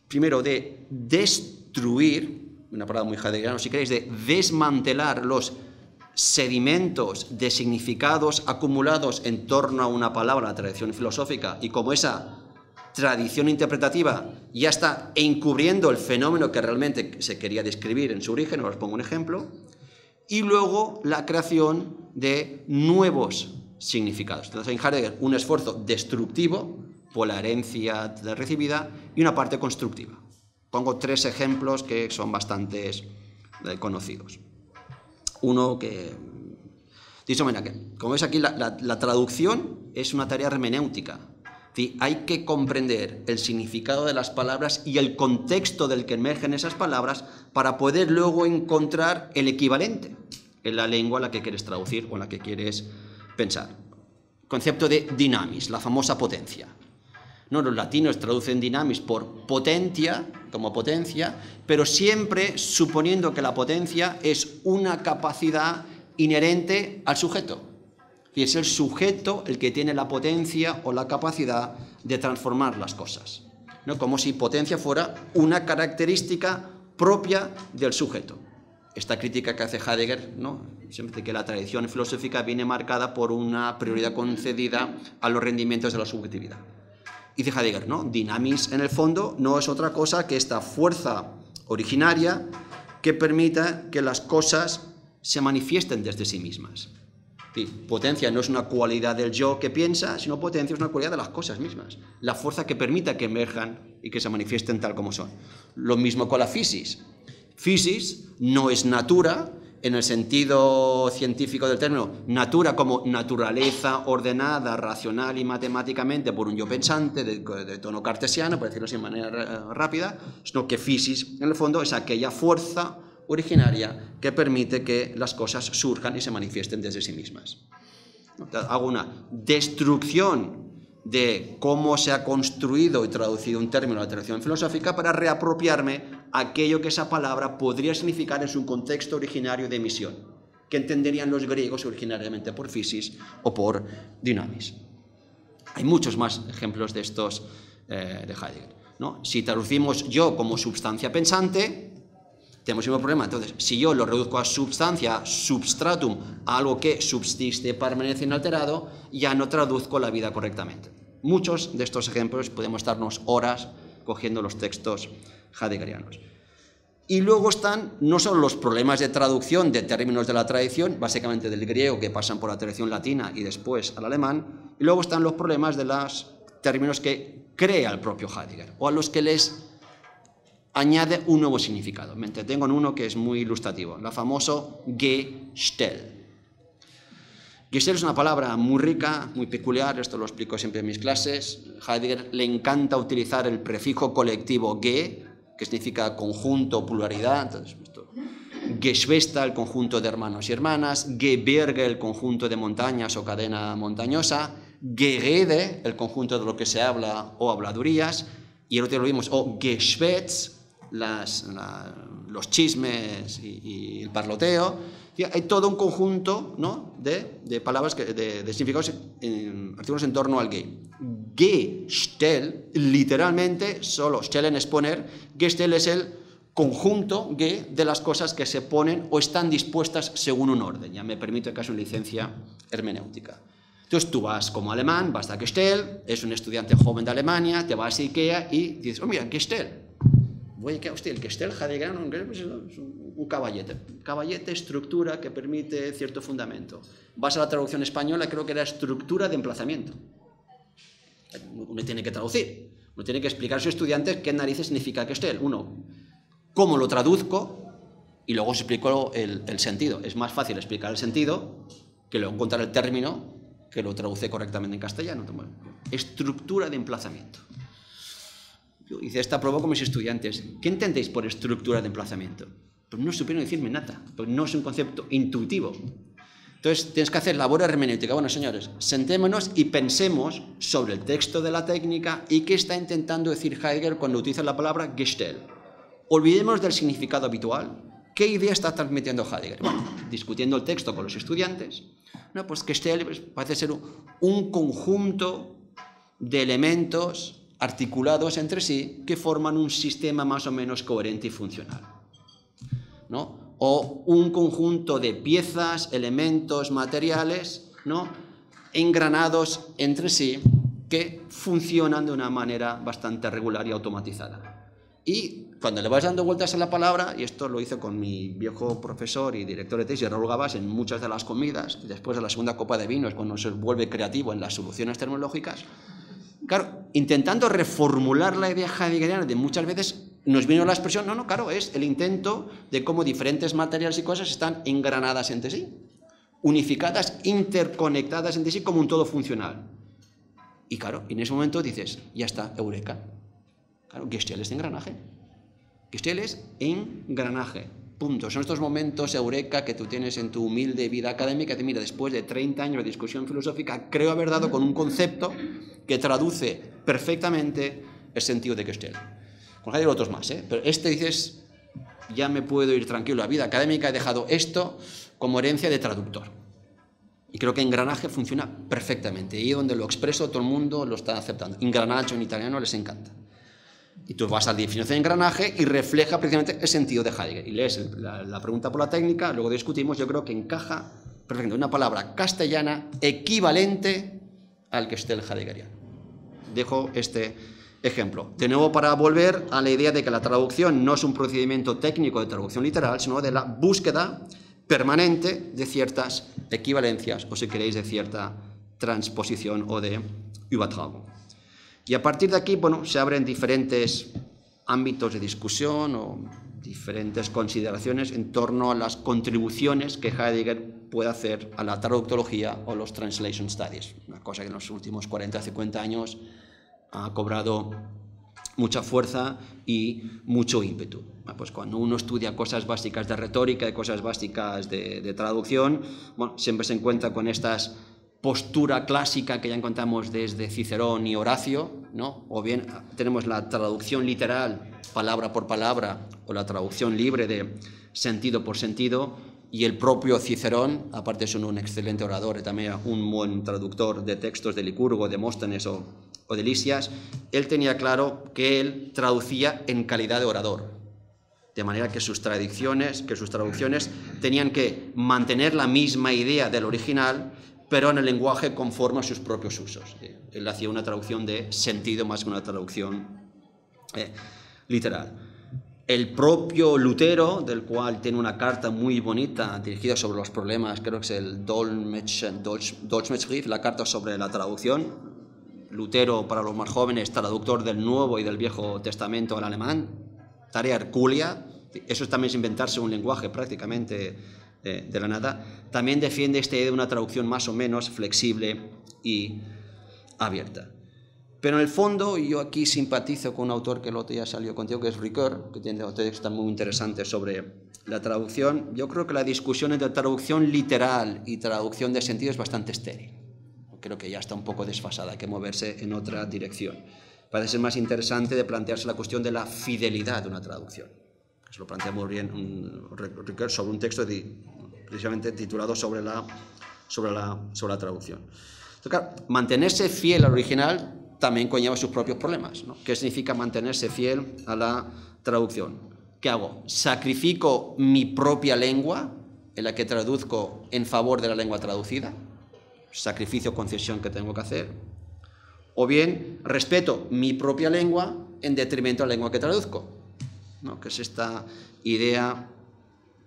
primero, de destruir, una palabra muy heideggeriana si queréis, de desmantelar los sedimentos de significados acumulados en torno a una palabra, la tradición filosófica, y como esa tradición interpretativa ya está encubriendo el fenómeno que realmente se quería describir en su origen. Os pongo un ejemplo. Y luego la creación de nuevos significados. Entonces en Heidegger un esfuerzo destructivo por la herencia recibida, y una parte constructiva. Pongo 3 ejemplos que son bastante conocidos. Uno que, dicho manera, como veis aquí, la traducción es una tarea hermenéutica. Sí, hay que comprender el significado de las palabras y el contexto del que emergen esas palabras para poder luego encontrar el equivalente en la lengua a la que quieres traducir o en la que quieres pensar. Concepto de dynamis, la famosa potencia. No, los latinos traducen dynamis por potentia, como potencia, pero siempre suponiendo que la potencia es una capacidad inherente al sujeto. Y es el sujeto el que tiene la potencia o la capacidad de transformar las cosas, ¿no? Como si potencia fuera una característica propia del sujeto. Esta crítica que hace Heidegger, ¿no? Siempre que la tradición filosófica viene marcada por una prioridad concedida a los rendimientos de la subjetividad. Y dice Heidegger, ¿no? Dynamis, en el fondo, no es otra cosa que esta fuerza originaria que permita que las cosas se manifiesten desde sí mismas. Sí, potencia no es una cualidad del yo que piensa, sino potencia es una cualidad de las cosas mismas. La fuerza que permita que emerjan y que se manifiesten tal como son. Lo mismo con la physis. Physis no es natura, en el sentido científico del término, natura como naturaleza ordenada, racional y matemáticamente por un yo pensante de tono cartesiano, por decirlo así de manera rápida, sino que physis, en el fondo, es aquella fuerza originaria que permite que las cosas surjan y se manifiesten desde sí mismas. Hago una destrucción de cómo se ha construido y traducido un término en la tradición filosófica para reapropiarme aquello que esa palabra podría significar en su contexto originario de emisión, que entenderían los griegos originariamente por physis o por dynamis. Hay muchos más ejemplos de estos de Heidegger, ¿no? Si traducimos yo como substancia pensante, tenemos el mismo problema. Entonces, si yo lo reduzco a substancia, substratum, a algo que subsiste y permanece inalterado, ya no traduzco la vida correctamente. Muchos de estos ejemplos podemos estarnos horas cogiendo los textos heideggerianos. Y luego están no solo los problemas de traducción de términos de la tradición, básicamente del griego que pasan por la tradición latina y después al alemán, y luego están los problemas de los términos que crea el propio Heidegger, o a los que les añade un nuevo significado. Me entretengo en uno que es muy ilustrativo, la famoso Gestell. Gestell es una palabra muy rica, muy peculiar, esto lo explico siempre en mis clases. Heidegger le encanta utilizar el prefijo colectivo ge, que significa conjunto o pluralidad. Entonces, Geschwister, el conjunto de hermanos y hermanas, Gebirge, el conjunto de montañas o cadena montañosa, Gerede, el conjunto de lo que se habla o habladurías, y el otro lo vimos, o Geschwätz, los chismes y el parloteo. Hay todo un conjunto, ¿no?, de palabras, de significados, artículos en torno al ge. Gestell, literalmente, solo stellen es poner, Gestell es el conjunto ge de las cosas que se ponen o están dispuestas según un orden. Ya me permito acaso una licencia hermenéutica. Entonces tú vas como alemán, vas a Gestell, es un estudiante joven de Alemania, te vas a Ikea y dices, oh mira, Gestell. Voy a Ikea, hostia, el Gestell heideggeriano es un caballete. Caballete, estructura que permite cierto fundamento. Vas a la traducción española, creo que era estructura de emplazamiento. Uno tiene que traducir, uno tiene que explicar a sus estudiantes qué narices significa Gestell. Uno, cómo lo traduzco y luego os explico el sentido. Es más fácil explicar el sentido que luego encontrar el término que lo traduce correctamente en castellano. Estructura de emplazamiento. Yo hice esta prueba con mis estudiantes. ¿Qué entendéis por estructura de emplazamiento? Pues no supieron decirme nada, pues no es un concepto intuitivo. Entonces tienes que hacer labor hermenéutica. Bueno, señores, sentémonos y pensemos sobre el texto de la técnica y qué está intentando decir Heidegger cuando utiliza la palabra Gestell. Olvidémonos del significado habitual. ¿Qué idea está transmitiendo Heidegger? Bueno, discutiendo el texto con los estudiantes. No, pues Gestell parece ser un conjunto de elementos articulados entre sí que forman un sistema más o menos coherente y funcional, ¿no? O un conjunto de piezas, elementos, materiales, ¿no?, engranados entre sí que funcionan de una manera bastante regular y automatizada. Y cuando le vas dando vueltas a la palabra, y esto lo hice con mi viejo profesor y director de tesis, Raúl Gabás, en muchas de las comidas, y después de la segunda copa de vino es cuando se vuelve creativo en las soluciones terminológicas, claro, intentando reformular la idea heideggeriana de muchas veces nos vino la expresión, no, claro, es el intento de cómo diferentes materiales y cosas están engranadas entre sí, unificadas, interconectadas entre sí como un todo funcional. Y claro, en ese momento dices, ya está, eureka. Claro, Gestell es engranaje. Gestell es engranaje. Punto. Son estos momentos eureka que tú tienes en tu humilde vida académica. Mira, después de 30 años de discusión filosófica, creo haber dado con un concepto que traduce perfectamente el sentido de Gestell. Con hay otros más, pero este dices, ya me puedo ir tranquilo. La vida académica he dejado esto como herencia de traductor. Y creo que engranaje funciona perfectamente. Y donde lo expreso, todo el mundo lo está aceptando. Engranaggio en italiano les encanta. Y tú vas a la definición de engranaje y refleja precisamente el sentido de Heidegger. Y lees la pregunta por la técnica, luego discutimos, yo creo que encaja perfectamente una palabra castellana equivalente al Gestell heideggeriano. Dejo este ejemplo. De nuevo, para volver a la idea de que la traducción no es un procedimiento técnico de traducción literal, sino de la búsqueda permanente de ciertas equivalencias, o si queréis, de cierta transposición o de Übertragung. Y a partir de aquí, bueno, se abren diferentes ámbitos de discusión o diferentes consideraciones en torno a las contribuciones que Heidegger puede hacer a la traductología o los translation studies, una cosa que en los últimos 40 o 50 años ha cobrado mucha fuerza y mucho ímpetu. Pues cuando uno estudia cosas básicas de retórica y cosas básicas de traducción, bueno, siempre se encuentra con estas postura clásica que ya encontramos desde Cicerón y Horacio, ¿no? O bien tenemos la traducción literal, palabra por palabra, o la traducción libre de sentido por sentido, y el propio Cicerón, aparte de ser un excelente orador y también un buen traductor de textos de Licurgo, de Demóstenes o de Lisias, él tenía claro que él traducía en calidad de orador, de manera que sus traducciones tenían que mantener la misma idea del original, pero en el lenguaje conforme a sus propios usos. Él hacía una traducción de sentido más que una traducción literal. El propio Lutero, del cual tiene una carta muy bonita dirigida sobre los problemas, creo que es el Dolmetsbrief, la carta sobre la traducción. Lutero, para los más jóvenes, traductor del Nuevo y del Viejo Testamento al alemán, tarea hercúlea. Eso también es inventarse un lenguaje prácticamente de la nada. También defiende esta idea de una traducción más o menos flexible y abierta. Pero en el fondo, yo aquí simpatizo con un autor que el otro día salió contigo, que es Ricoeur, que tiene textos muy interesantes sobre la traducción. Yo creo que la discusión entre traducción literal y traducción de sentido es bastante estéril. Creo que ya está un poco desfasada, hay que moverse en otra dirección. Parece ser más interesante de plantearse la cuestión de la fidelidad de una traducción. Se lo plantea muy bien Ricoeur sobre un texto precisamente titulado sobre la traducción. Entonces, claro, mantenerse fiel al original también conlleva sus propios problemas, ¿no? ¿Qué significa mantenerse fiel a la traducción? ¿Qué hago? ¿Sacrifico mi propia lengua, en la que traduzco, en favor de la lengua traducida? Sacrificio, concesión que tengo que hacer. O bien, respeto mi propia lengua en detrimento de la lengua que traduzco, ¿no? Que es esta idea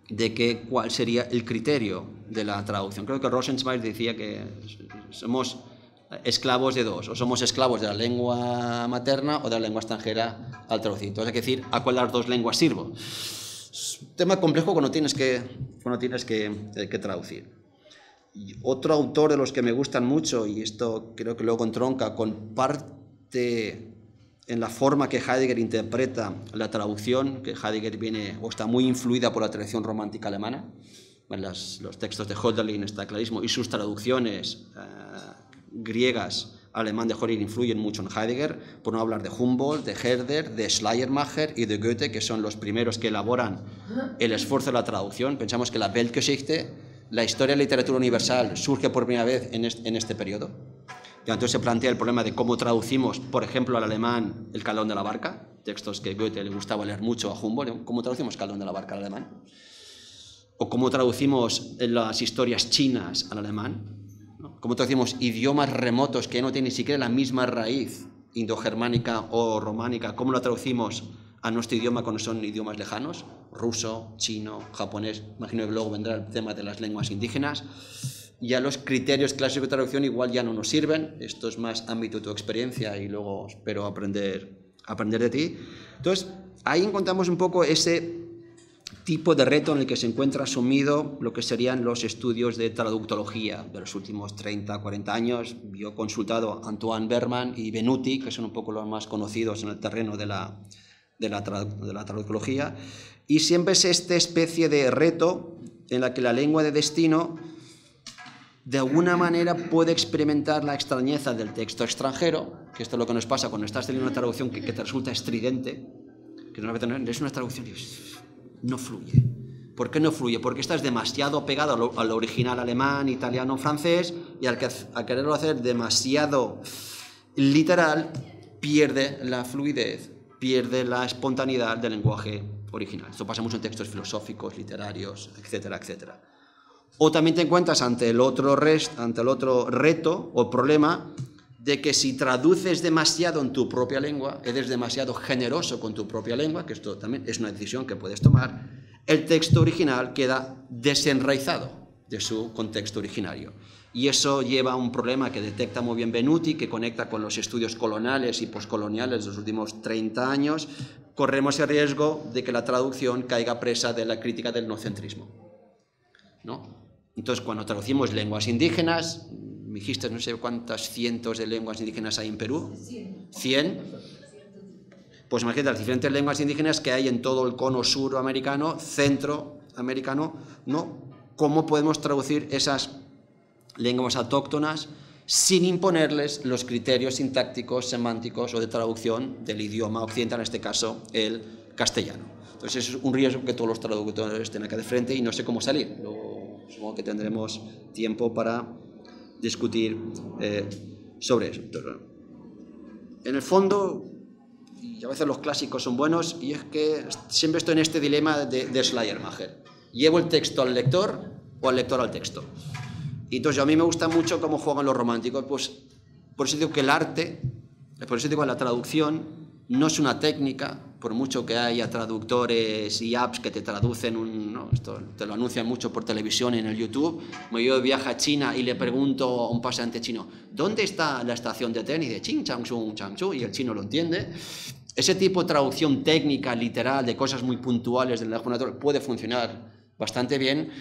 de cuál sería el criterio de la traducción. Creo que Rosenzweig decía que somos esclavos de dos, o somos esclavos de la lengua materna o de la lengua extranjera al traducir. Entonces hay que decir a cuál de las dos lenguas sirvo. Es un tema complejo cuando tienes que traducir. Y otro autor de los que me gustan mucho, y esto creo que luego entronca con parte en la forma que Heidegger interpreta la traducción, que Heidegger viene o está muy influida por la tradición romántica alemana. Los textos de Hölderlin está clarísimo, y sus traducciones griegas alemán de Hölderlin influyen mucho en Heidegger, por no hablar de Humboldt, de Herder, de Schleiermacher y de Goethe, que son los primeros que elaboran el esfuerzo de la traducción. Pensamos que la Weltgeschichte, la historia de la literatura universal, surge por primera vez en este periodo. Y entonces se plantea el problema de cómo traducimos, por ejemplo, al alemán El Caldón de la Barca, textos que Goethe le gustaba leer mucho a Humboldt. ¿Cómo traducimos Caldón de la Barca al alemán? O cómo traducimos las historias chinas al alemán, ¿no? Cómo traducimos idiomas remotos que no tienen ni siquiera la misma raíz indogermánica o románica. ¿Cómo lo traducimos a nuestro idioma cuando son idiomas lejanos? Ruso, chino, japonés. Imagino que luego vendrá el tema de las lenguas indígenas. ya los criterios clásicos de traducción igual ya no nos sirven, esto es más ámbito de tu experiencia y luego espero aprender de ti. Entonces, ahí encontramos un poco ese tipo de reto en el que se encuentra sumido lo que serían los estudios de traductología de los últimos 30, 40 años. Yo he consultado a Antoine Berman y Benuti, que son un poco los más conocidos en el terreno de la traductología, y siempre es esta especie de reto en la que la lengua de destino de alguna manera puede experimentar la extrañeza del texto extranjero, que esto es lo que nos pasa cuando estás teniendo una traducción que te resulta estridente, que es una traducción y no fluye. ¿Por qué no fluye? Porque estás demasiado pegado al original alemán, italiano, francés, y al quererlo hacer demasiado literal, pierde la fluidez, pierde la espontaneidad del lenguaje original. Esto pasa mucho en textos filosóficos, literarios, etcétera, etcétera. O también te encuentras ante el otro reto o problema de que si traduces demasiado en tu propia lengua, eres demasiado generoso con tu propia lengua, que esto también es una decisión que puedes tomar, el texto original queda desenraizado de su contexto originario. Y eso lleva a un problema que detecta muy bien Benuti, que conecta con los estudios coloniales y poscoloniales de los últimos 30 años. Corremos el riesgo de que la traducción caiga presa de la crítica del nocentrismo, ¿no? Entonces, cuando traducimos lenguas indígenas, me dijiste no sé cuántas cientos de lenguas indígenas hay en Perú. 100. Pues imagínate las diferentes lenguas indígenas que hay en todo el cono suramericano, centroamericano, ¿no? ¿Cómo podemos traducir esas lenguas autóctonas sin imponerles los criterios sintácticos, semánticos o de traducción del idioma occidental, en este caso el castellano? Entonces, eso es un riesgo que todos los traductores tienen que de frente y no sé cómo salir. Supongo que tendremos tiempo para discutir sobre eso. Entonces, en el fondo, y a veces los clásicos son buenos, y es que siempre estoy en este dilema de Schleiermacher. ¿Llevo el texto al lector o al lector al texto? Y entonces a mí me gusta mucho cómo juegan los románticos, pues por eso digo que el arte, por eso digo que la traducción no es una técnica, por mucho que haya traductores y apps que te traducen, ¿no? Esto te lo anuncian mucho por televisión y en el YouTube. Yo viajo a China y le pregunto a un paseante chino, ¿dónde está la estación de tren? Y dice, Ching, Chang, Changchu, y el chino lo entiende. Ese tipo de traducción técnica, literal, de cosas muy puntuales del lenguaje natural puede funcionar bastante bien,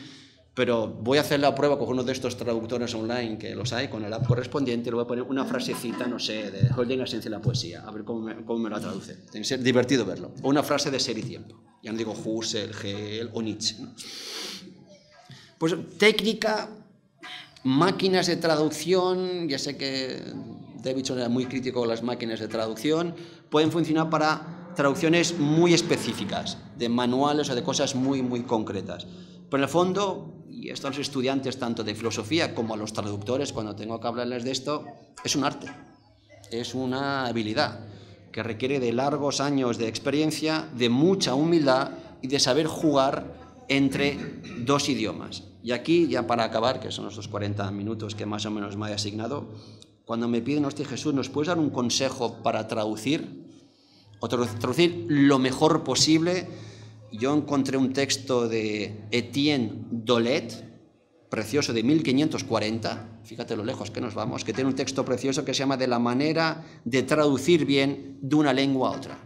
pero voy a hacer la prueba con uno de estos traductores online que los hay, con el app correspondiente, le voy a poner una frasecita, no sé, de Holding la esencia de la poesía, a ver cómo me la traduce. Tiene que ser divertido verlo. O una frase de Ser y Tiempo. Ya no digo Husserl, Hegel o Nietzsche, ¿no? Pues técnica, máquinas de traducción, ya sé que Davidson era muy crítico con las máquinas de traducción, pueden funcionar para traducciones muy específicas, de manuales o de cosas muy, muy concretas. Pero en el fondo, y esto a los estudiantes tanto de filosofía como a los traductores, cuando tengo que hablarles de esto, es un arte, es una habilidad que requiere de largos años de experiencia, de mucha humildad y de saber jugar entre dos idiomas. Y aquí, ya para acabar, que son estos 40 minutos que más o menos me he asignado, cuando me piden, hostia Jesús, ¿nos puedes dar un consejo para traducir? O traducir lo mejor posible. Yo encontré un texto de Etienne Dolet, precioso, de 1540, fíjate lo lejos que nos vamos, que tiene un texto precioso que se llama De la manera de traducir bien de una lengua a otra.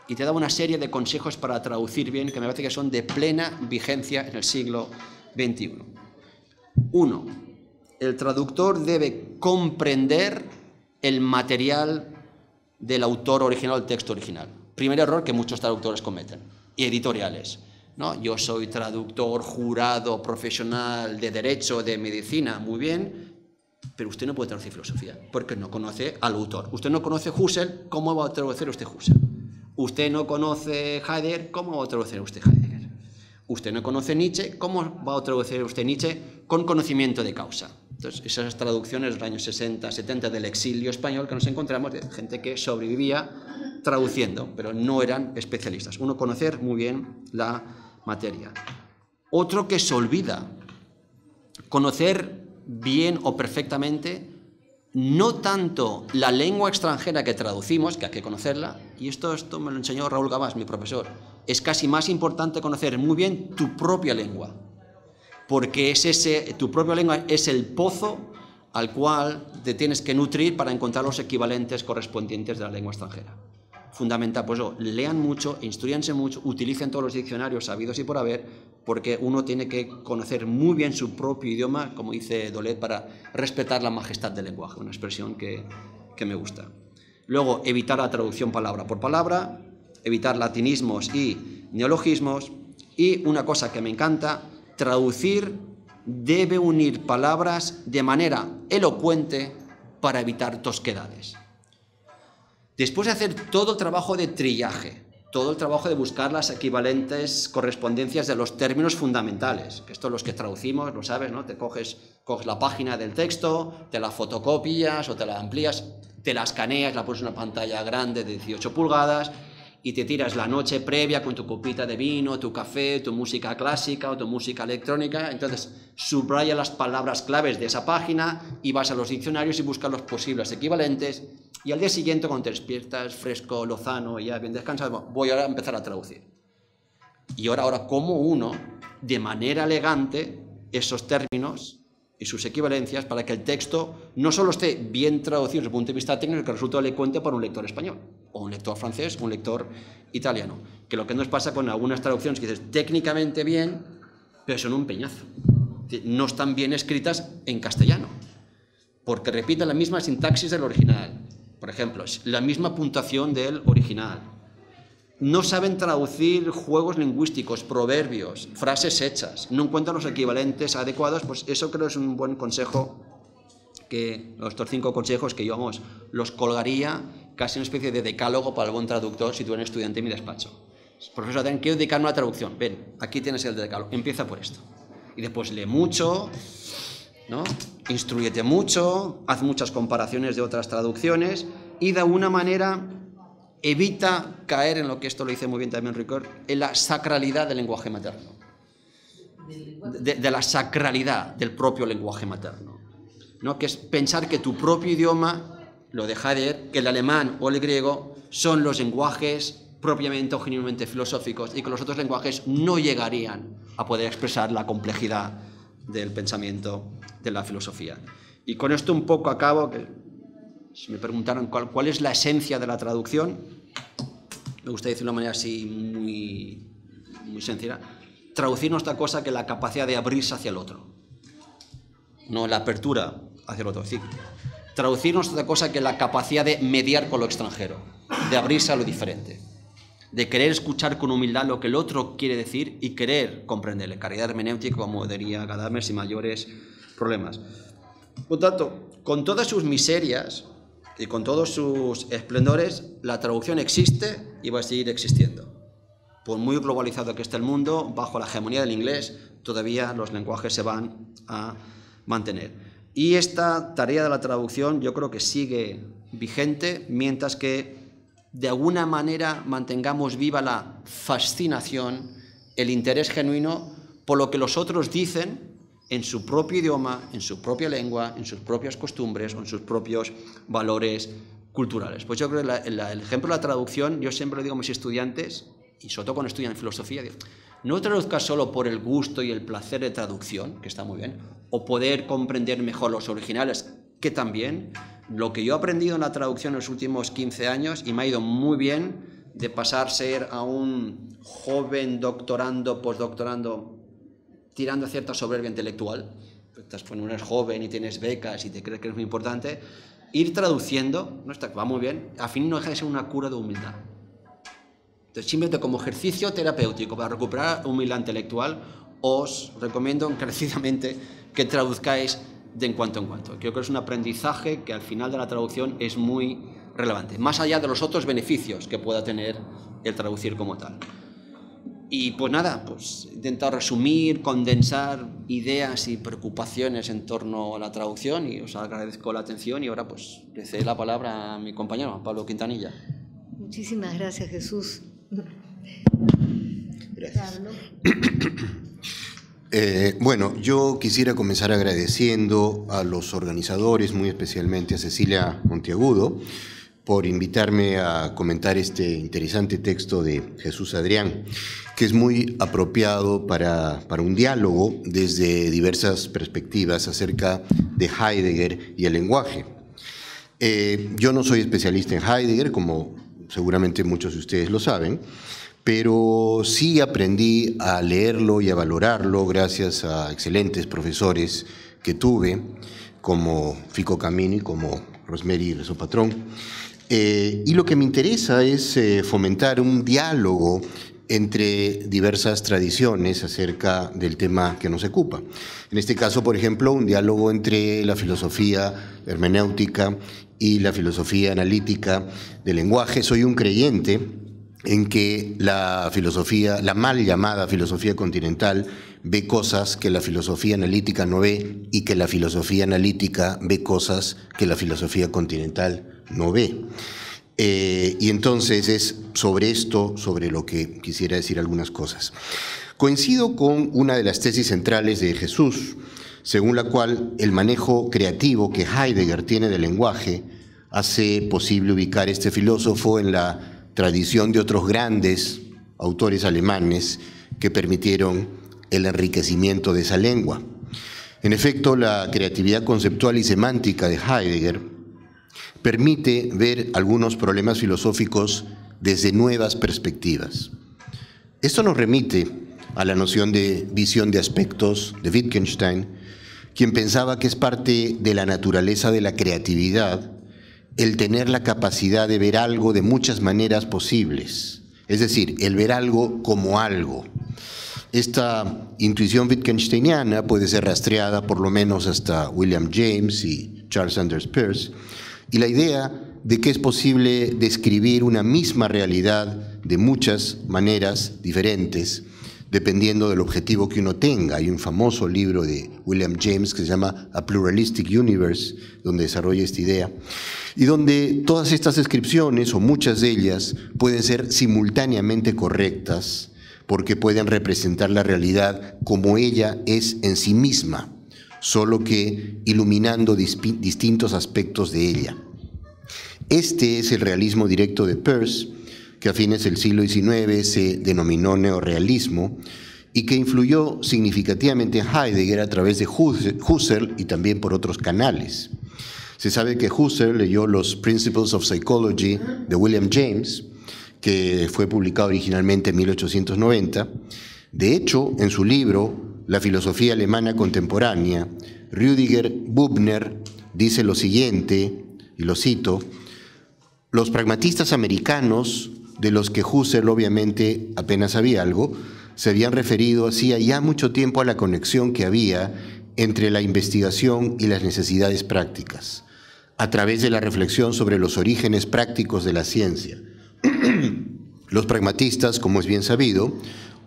Y te da una serie de consejos para traducir bien que me parece que son de plena vigencia en el siglo XXI. 1. El traductor debe comprender el material del autor original, el texto original. Primer error que muchos traductores cometen. Y editoriales, ¿no? Yo soy traductor, jurado, profesional de derecho, de medicina, muy bien, pero usted no puede traducir filosofía, porque no conoce al autor. Usted no conoce Husserl, ¿cómo va a traducir usted Husserl? Usted no conoce Heidegger, ¿cómo va a traducir usted Heidegger? Usted no conoce Nietzsche, ¿cómo va a traducir usted Nietzsche? Con conocimiento de causa. Entonces, esas traducciones de los años 60, 70 del exilio español que nos encontramos, de gente que sobrevivía traduciendo, pero no eran especialistas. Uno, conocer muy bien la materia. Otro que se olvida, conocer bien o perfectamente no tanto la lengua extranjera que traducimos, que hay que conocerla, y esto me lo enseñó Raúl Gabás, mi profesor, es casi más importante conocer muy bien tu propia lengua, porque es tu propia lengua es el pozo al cual te tienes que nutrir para encontrar los equivalentes correspondientes de la lengua extranjera. Fundamental, pues lean mucho, instruyanse mucho, utilicen todos los diccionarios sabidos y por haber, porque uno tiene que conocer muy bien su propio idioma, como dice Dolet, para respetar la majestad del lenguaje, una expresión que me gusta. Luego, evitar la traducción palabra por palabra, evitar latinismos y neologismos, y una cosa que me encanta, traducir debe unir palabras de manera elocuente para evitar tosquedades. Después de hacer todo el trabajo de trillaje, todo el trabajo de buscar las equivalentes correspondencias de los términos fundamentales, que esto los que traducimos, lo sabes, ¿no? Te coges la página del texto, te la fotocopias o te la amplías, te la escaneas, la pones en una pantalla grande de 18 pulgadas y te tiras la noche previa con tu copita de vino, tu café, tu música clásica o tu música electrónica. Entonces, subraya las palabras claves de esa página y vas a los diccionarios y buscas los posibles equivalentes. Y al día siguiente, cuando te despiertas fresco, lozano y ya bien descansado, voy ahora a empezar a traducir. Y ahora cómo uno, de manera elegante, esos términos y sus equivalencias para que el texto no solo esté bien traducido desde el punto de vista técnico, que resulte elocuente para un lector español, o un lector francés, o un lector italiano. Que lo que nos pasa con algunas traducciones que dices técnicamente bien, pero son un peñazo. No están bien escritas en castellano, porque repiten la misma sintaxis del original. Por ejemplo, la misma puntuación del original. No saben traducir juegos lingüísticos, proverbios, frases hechas, no encuentran los equivalentes adecuados. Pues eso creo es un buen consejo, que estos 5 consejos que yo los colgaría casi una especie de decálogo para el buen traductor si tú eres estudiante en mi despacho. Profesor, quiero dedicarme a una traducción. Ven, aquí tienes el decálogo, empieza por esto. Y después lee mucho, ¿no? Instrúyete mucho, haz muchas comparaciones de otras traducciones y de alguna manera evita caer en lo que esto lo dice muy bien también Ricord, en la sacralidad del lenguaje materno, de la sacralidad del propio lenguaje materno, ¿no? Que es pensar que tu propio idioma, lo de Heidegger, que el alemán o el griego son los lenguajes propiamente o genuinamente filosóficos y que los otros lenguajes no llegarían a poder expresar la complejidad del pensamiento de la filosofía. Y con esto un poco acabo, que si me preguntaron cuál es la esencia de la traducción, me gustaría decirlo de una manera así muy sencilla. Traducir no es otra cosa que la capacidad de abrirse hacia el otro, no la apertura hacia el otro. Es decir, traducir no es otra cosa que la capacidad de mediar con lo extranjero, de abrirse a lo diferente, de querer escuchar con humildad lo que el otro quiere decir y querer comprenderle. Caridad hermenéutica, como diría Gadamer, sin mayores problemas. Por tanto, con todas sus miserias y con todos sus esplendores, la traducción existe y va a seguir existiendo. Por muy globalizado que esté el mundo, bajo la hegemonía del inglés, todavía los lenguajes se van a mantener. Y esta tarea de la traducción yo creo que sigue vigente, mientras que de alguna manera mantengamos viva la fascinación, el interés genuino por lo que los otros dicen en su propio idioma, en su propia lengua, en sus propias costumbres o en sus propios valores culturales. Pues yo creo que el ejemplo de la traducción, yo siempre lo digo a mis estudiantes, y sobre todo cuando estudian filosofía, digo, no traduzcas solo por el gusto y el placer de traducción, que está muy bien, o poder comprender mejor los originales, que también. Lo que yo he aprendido en la traducción en los últimos 15 años, y me ha ido muy bien, de pasar a ser a un joven doctorando, postdoctorando, tirando a cierta soberbia intelectual, cuando eres joven y tienes becas y te crees que eres muy importante, ir traduciendo, no está, va muy bien, al fin no deja de ser una cura de humildad. Entonces, simplemente como ejercicio terapéutico para recuperar humildad intelectual, os recomiendo encarecidamente que traduzcáis de en cuanto en cuanto. Creo que es un aprendizaje que al final de la traducción es muy relevante, más allá de los otros beneficios que pueda tener el traducir como tal. Y pues nada, pues he intentado resumir, condensar ideas y preocupaciones en torno a la traducción y os agradezco la atención y ahora pues le cedo la palabra a mi compañero, Pablo Quintanilla. Muchísimas gracias, Jesús. Gracias. Bueno, yo quisiera comenzar agradeciendo a los organizadores, muy especialmente a Cecilia Monteagudo, por invitarme a comentar este interesante texto de Jesús Adrián, que es muy apropiado para un diálogo desde diversas perspectivas acerca de Heidegger y el lenguaje. Yo no soy especialista en Heidegger, como seguramente muchos de ustedes lo saben, pero sí aprendí a leerlo y a valorarlo gracias a excelentes profesores que tuve, como Fico Camini, como Rosemary Rezo-Patrón. Y lo que me interesa es fomentar un diálogo entre diversas tradiciones acerca del tema que nos ocupa. En este caso, por ejemplo, un diálogo entre la filosofía hermenéutica y la filosofía analítica del lenguaje. Soy un creyente en que la filosofía, la mal llamada filosofía continental, ve cosas que la filosofía analítica no ve y que la filosofía analítica ve cosas que la filosofía continental no ve. Y entonces es sobre esto, sobre lo que quisiera decir algunas cosas. Coincido con una de las tesis centrales de Jesús, según la cual el manejo creativo que Heidegger tiene del lenguaje hace posible ubicar a este filósofo en la tradición de otros grandes autores alemanes que permitieron el enriquecimiento de esa lengua. En efecto, la creatividad conceptual y semántica de Heidegger permite ver algunos problemas filosóficos desde nuevas perspectivas. Esto nos remite a la noción de visión de aspectos de Wittgenstein, quien pensaba que es parte de la naturaleza de la creatividad el tener la capacidad de ver algo de muchas maneras posibles, es decir, el ver algo como algo. Esta intuición wittgensteiniana puede ser rastreada por lo menos hasta William James y Charles Sanders Peirce, y la idea de que es posible describir una misma realidad de muchas maneras diferentes, dependiendo del objetivo que uno tenga. Hay un famoso libro de William James que se llama A Pluralistic Universe, donde desarrolla esta idea, y donde todas estas descripciones, o muchas de ellas, pueden ser simultáneamente correctas, porque pueden representar la realidad como ella es en sí misma, solo que iluminando distintos aspectos de ella. Este es el realismo directo de Peirce, que a fines del siglo XIX se denominó neorrealismo y que influyó significativamente en Heidegger a través de Husserl y también por otros canales. Se sabe que Husserl leyó los Principles of Psychology de William James, que fue publicado originalmente en 1890. De hecho, en su libro La filosofía alemana contemporánea, Rüdiger Bübner dice lo siguiente, y lo cito: los pragmatistas americanos, de los que Husserl obviamente apenas sabía algo, se habían referido hacía ya mucho tiempo a la conexión que había entre la investigación y las necesidades prácticas, a través de la reflexión sobre los orígenes prácticos de la ciencia. Los pragmatistas, como es bien sabido,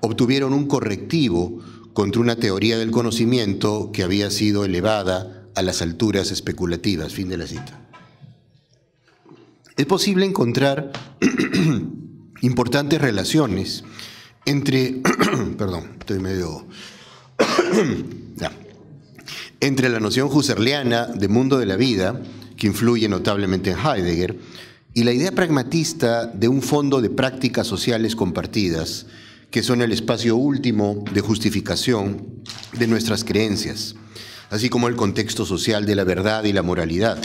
obtuvieron un correctivo contra una teoría del conocimiento que había sido elevada a las alturas especulativas. Fin de la cita. Es posible encontrar importantes relaciones entre, entre la noción husserliana de mundo de la vida, que influye notablemente en Heidegger, y la idea pragmatista de un fondo de prácticas sociales compartidas, que son el espacio último de justificación de nuestras creencias, así como el contexto social de la verdad y la moralidad,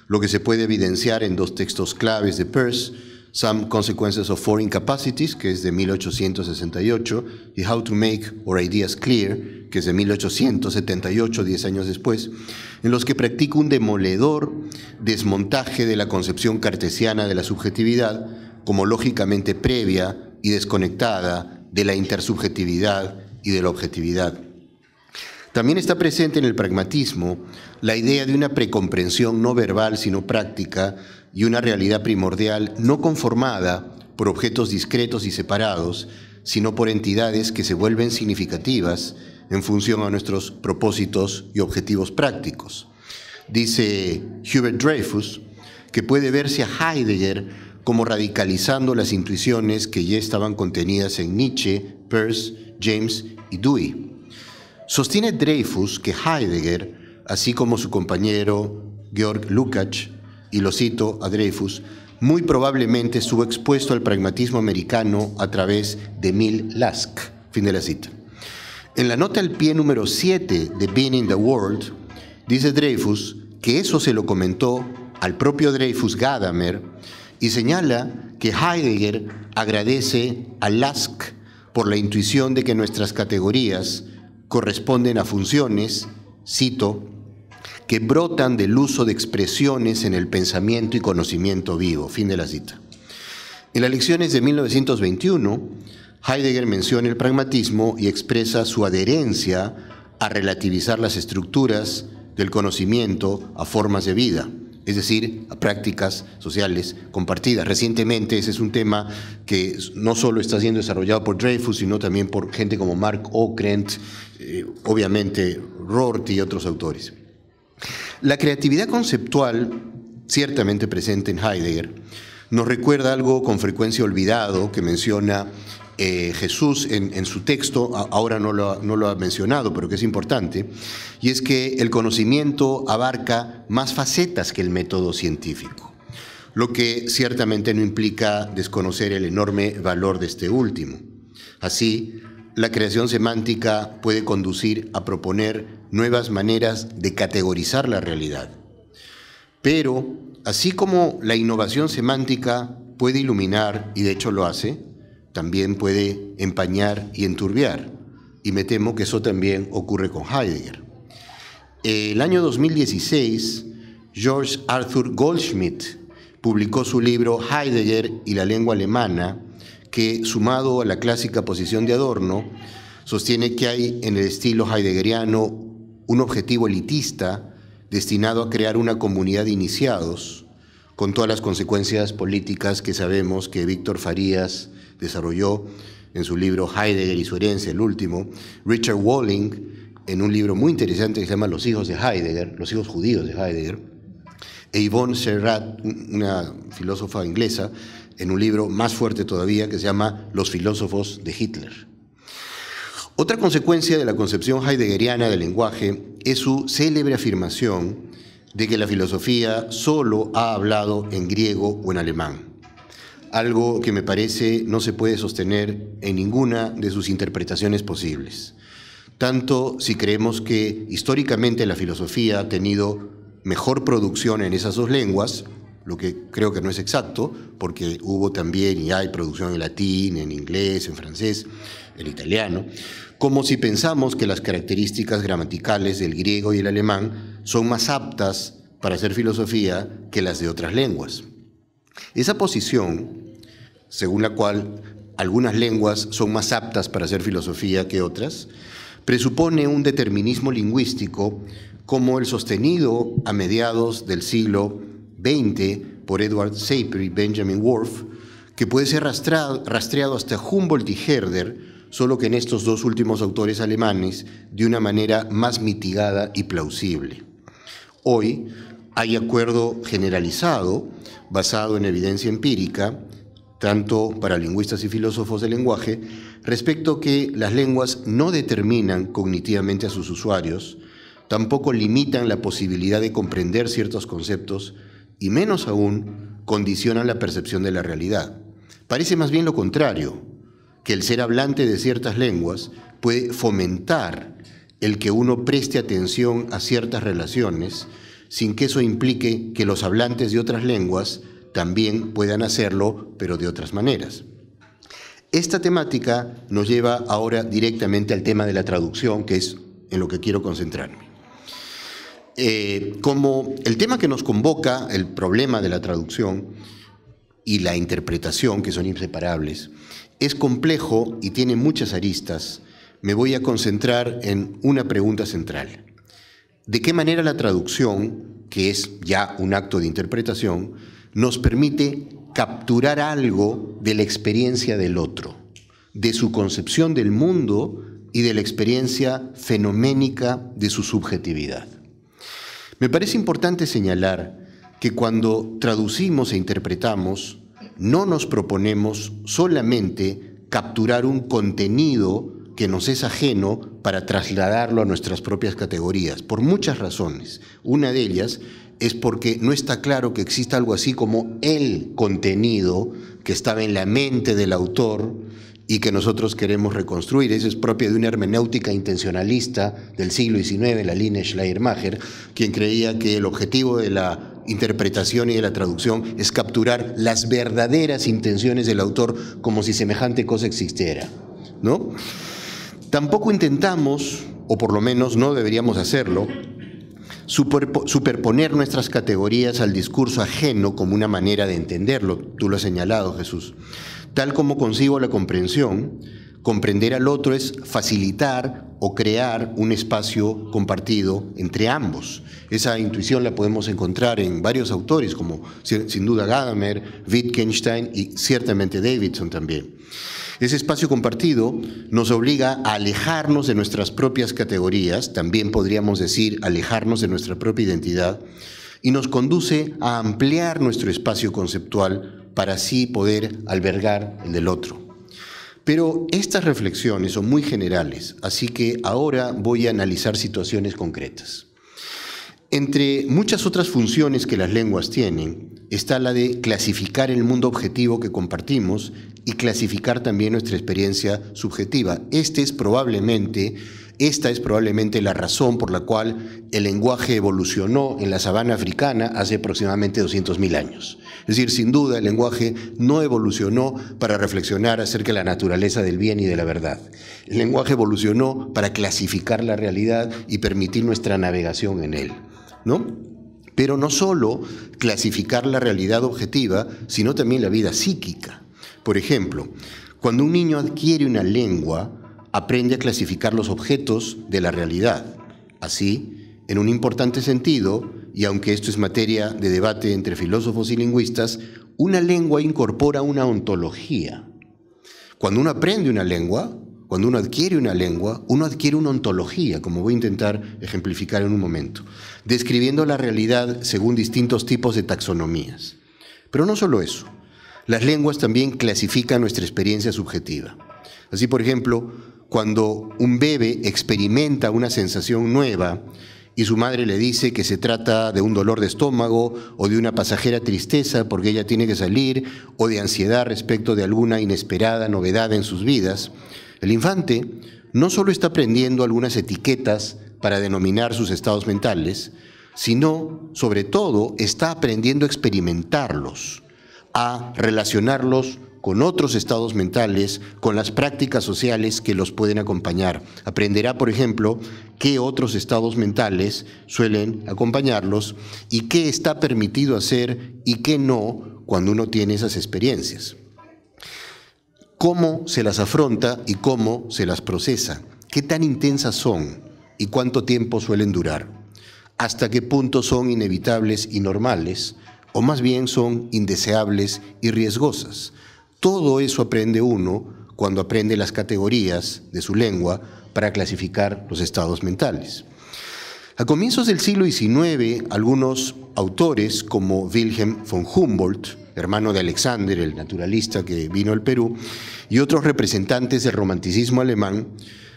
lo que se puede evidenciar en dos textos claves de Peirce, Some Consequences of Foreign Capacities, que es de 1868, y How to Make Our Ideas Clear, que es de 1878, 10 años después, en los que practica un demoledor desmontaje de la concepción cartesiana de la subjetividad como lógicamente previa y desconectada de la intersubjetividad y de la objetividad. También está presente en el pragmatismo la idea de una precomprensión no verbal sino práctica y una realidad primordial no conformada por objetos discretos y separados, sino por entidades que se vuelven significativas en función a nuestros propósitos y objetivos prácticos. Dice Hubert Dreyfus que puede verse a Heidegger como radicalizando las intuiciones que ya estaban contenidas en Nietzsche, Peirce, James y Dewey. Sostiene Dreyfus que Heidegger, así como su compañero Georg Lukács, y lo cito a Dreyfus, muy probablemente estuvo expuesto al pragmatismo americano a través de Emile Lask. Fin de la cita. En la nota al pie número 7 de Being in the World, dice Dreyfus que eso se lo comentó al propio Dreyfus Gadamer y señala que Heidegger agradece a Lask por la intuición de que nuestras categorías corresponden a funciones, cito, que brotan del uso de expresiones en el pensamiento y conocimiento vivo. Fin de la cita. En las lecciones de 1921, Heidegger menciona el pragmatismo y expresa su adherencia a relativizar las estructuras del conocimiento a formas de vida, es decir, a prácticas sociales compartidas. Recientemente ese es un tema que no solo está siendo desarrollado por Dreyfus, sino también por gente como Mark Okrand, obviamente Rorty y otros autores. La creatividad conceptual, ciertamente presente en Heidegger, nos recuerda algo con frecuencia olvidado que menciona Jesús en su texto, ahora no lo ha mencionado, pero que es importante, y es que el conocimiento abarca más facetas que el método científico, lo que ciertamente no implica desconocer el enorme valor de este último. Así, la creación semántica puede conducir a proponer nuevas maneras de categorizar la realidad. Pero, así como la innovación semántica puede iluminar, y de hecho lo hace, también puede empañar y enturbiar, y me temo que eso también ocurre con Heidegger. El año 2016, George Arthur Goldschmidt publicó su libro Heidegger y la lengua alemana, que, sumado a la clásica posición de Adorno, sostiene que hay en el estilo heideggeriano un objetivo elitista destinado a crear una comunidad de iniciados, con todas las consecuencias políticas que sabemos que Víctor Farías desarrolló en su libro Heidegger y su herencia, el último, Richard Walling, en un libro muy interesante que se llama Los hijos de Heidegger, los hijos judíos de Heidegger, e Yvonne Serrat, una filósofa inglesa, en un libro más fuerte todavía que se llama Los filósofos de Hitler. Otra consecuencia de la concepción heideggeriana del lenguaje es su célebre afirmación de que la filosofía solo ha hablado en griego o en alemán, algo que me parece no se puede sostener en ninguna de sus interpretaciones posibles, tanto si creemos que históricamente la filosofía ha tenido mejor producción en esas dos lenguas, lo que creo que no es exacto, porque hubo también y hay producción en latín, en inglés, en francés, en italiano, como si pensamos que las características gramaticales del griego y el alemán son más aptas para hacer filosofía que las de otras lenguas. Esa posición, según la cual algunas lenguas son más aptas para hacer filosofía que otras, presupone un determinismo lingüístico como el sostenido a mediados del siglo XX por Edward Sapir y Benjamin Worf, que puede ser rastreado hasta Humboldt y Herder, solo que en estos dos últimos autores alemanes de una manera más mitigada y plausible. Hoy hay acuerdo generalizado, basado en evidencia empírica, tanto para lingüistas y filósofos del lenguaje, respecto que las lenguas no determinan cognitivamente a sus usuarios, tampoco limitan la posibilidad de comprender ciertos conceptos y menos aún condicionan la percepción de la realidad. Parece más bien lo contrario, que el ser hablante de ciertas lenguas puede fomentar el que uno preste atención a ciertas relaciones sin que eso implique que los hablantes de otras lenguas también puedan hacerlo, pero de otras maneras. Esta temática nos lleva ahora directamente al tema de la traducción, que es en lo que quiero concentrarme. Como el tema que nos convoca, el problema de la traducción y la interpretación, que son inseparables, es complejo y tiene muchas aristas, me voy a concentrar en una pregunta central. ¿De qué manera la traducción, que es ya un acto de interpretación, nos permite capturar algo de la experiencia del otro, de su concepción del mundo y de la experiencia fenoménica de su subjetividad? Me parece importante señalar que cuando traducimos e interpretamos, no nos proponemos solamente capturar un contenido que nos es ajeno para trasladarlo a nuestras propias categorías, por muchas razones. Una de ellas es porque no está claro que exista algo así como el contenido que estaba en la mente del autor y que nosotros queremos reconstruir. Eso es propio de una hermenéutica intencionalista del siglo XIX, la línea Schleiermacher, quien creía que el objetivo de la interpretación y de la traducción es capturar las verdaderas intenciones del autor como si semejante cosa existiera, ¿no? Tampoco intentamos, o por lo menos no deberíamos hacerlo, superponer nuestras categorías al discurso ajeno como una manera de entenderlo. Tú lo has señalado, Jesús. Tal como concibo la comprensión, comprender al otro es facilitar o crear un espacio compartido entre ambos. Esa intuición la podemos encontrar en varios autores, como sin duda Gadamer, Wittgenstein y ciertamente Davidson también. Ese espacio compartido nos obliga a alejarnos de nuestras propias categorías, también podríamos decir alejarnos de nuestra propia identidad, y nos conduce a ampliar nuestro espacio conceptual para así poder albergar el del otro. Pero estas reflexiones son muy generales, así que ahora voy a analizar situaciones concretas. Entre muchas otras funciones que las lenguas tienen, está la de clasificar el mundo objetivo que compartimos y clasificar también nuestra experiencia subjetiva. Esta es probablemente la razón por la cual el lenguaje evolucionó en la sabana africana hace aproximadamente 200.000 años. Es decir, sin duda el lenguaje no evolucionó para reflexionar acerca de la naturaleza del bien y de la verdad. El lenguaje evolucionó para clasificar la realidad y permitir nuestra navegación en él, ¿no? Pero no solo clasificar la realidad objetiva, sino también la vida psíquica. Por ejemplo, cuando un niño adquiere una lengua, aprende a clasificar los objetos de la realidad. Así, en un importante sentido, y aunque esto es materia de debate entre filósofos y lingüistas, una lengua incorpora una ontología. Cuando uno aprende una lengua, cuando uno adquiere una lengua, uno adquiere una ontología, como voy a intentar ejemplificar en un momento, describiendo la realidad según distintos tipos de taxonomías. Pero no solo eso, las lenguas también clasifican nuestra experiencia subjetiva. Así, por ejemplo, cuando un bebé experimenta una sensación nueva y su madre le dice que se trata de un dolor de estómago o de una pasajera tristeza porque ella tiene que salir, o de ansiedad respecto de alguna inesperada novedad en sus vidas, el infante no solo está aprendiendo algunas etiquetas para denominar sus estados mentales, sino, sobre todo, está aprendiendo a experimentarlos, a relacionarlos con otros estados mentales, con las prácticas sociales que los pueden acompañar. Aprenderá, por ejemplo, qué otros estados mentales suelen acompañarlos y qué está permitido hacer y qué no cuando uno tiene esas experiencias. Cómo se las afronta y cómo se las procesa, qué tan intensas son y cuánto tiempo suelen durar, hasta qué punto son inevitables y normales, o más bien son indeseables y riesgosas. Todo eso aprende uno cuando aprende las categorías de su lengua para clasificar los estados mentales. A comienzos del siglo XIX, algunos autores como Wilhelm von Humboldt, hermano de Alexander, el naturalista que vino al Perú, y otros representantes del romanticismo alemán,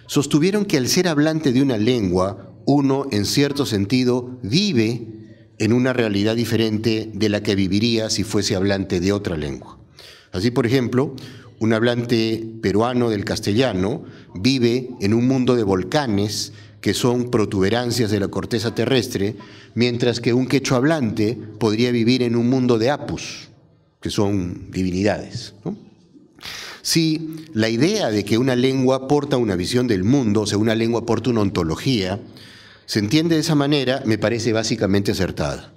sostuvieron que al ser hablante de una lengua, uno, en cierto sentido, vive en una realidad diferente de la que viviría si fuese hablante de otra lengua. Así, por ejemplo, un hablante peruano del castellano vive en un mundo de volcanes que son protuberancias de la corteza terrestre, mientras que un quechua hablante podría vivir en un mundo de apus, que son divinidades, ¿no? Si la idea de que una lengua porta una visión del mundo, o sea, una lengua porta una ontología, se entiende de esa manera, me parece básicamente acertada.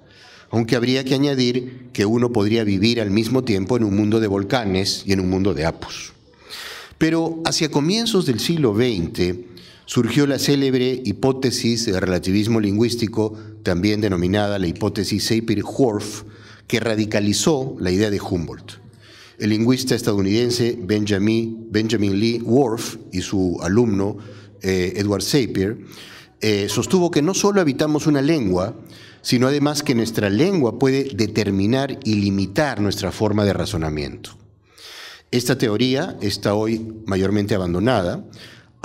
Aunque habría que añadir que uno podría vivir al mismo tiempo en un mundo de volcanes y en un mundo de apus. Pero hacia comienzos del siglo XX surgió la célebre hipótesis de relativismo lingüístico, también denominada la hipótesis Sapir-Whorf, que radicalizó la idea de Humboldt. El lingüista estadounidense Benjamin Lee Whorf y su alumno Edward Sapir sostuvo que no solo habitamos una lengua, sino además que nuestra lengua puede determinar y limitar nuestra forma de razonamiento. Esta teoría está hoy mayormente abandonada,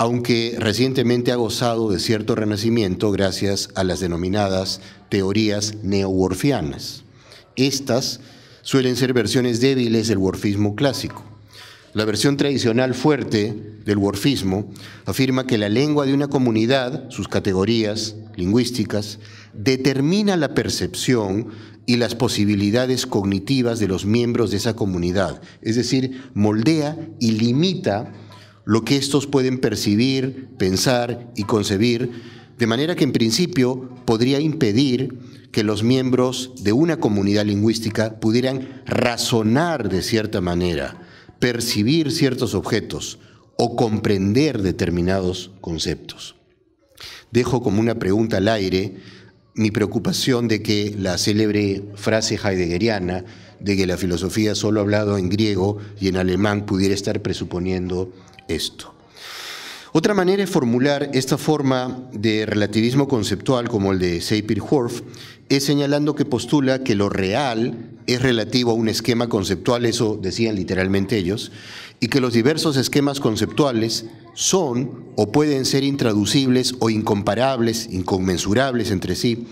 aunque recientemente ha gozado de cierto renacimiento gracias a las denominadas teorías neo-worfianas. Estas suelen ser versiones débiles del worfismo clásico. La versión tradicional fuerte del worfismo afirma que la lengua de una comunidad, sus categorías lingüísticas, determina la percepción y las posibilidades cognitivas de los miembros de esa comunidad, es decir, moldea y limita lo que estos pueden percibir, pensar y concebir, de manera que en principio podría impedir que los miembros de una comunidad lingüística pudieran razonar de cierta manera, percibir ciertos objetos o comprender determinados conceptos. Dejo como una pregunta al aire mi preocupación de que la célebre frase heideggeriana de que la filosofía solo ha hablado en griego y en alemán pudiera estar presuponiendo esto. Otra manera de formular esta forma de relativismo conceptual, como el de Sapir-Whorf, es señalando que postula que lo real es relativo a un esquema conceptual, eso decían literalmente ellos, y que los diversos esquemas conceptuales son o pueden ser intraducibles o incomparables, inconmensurables entre sí,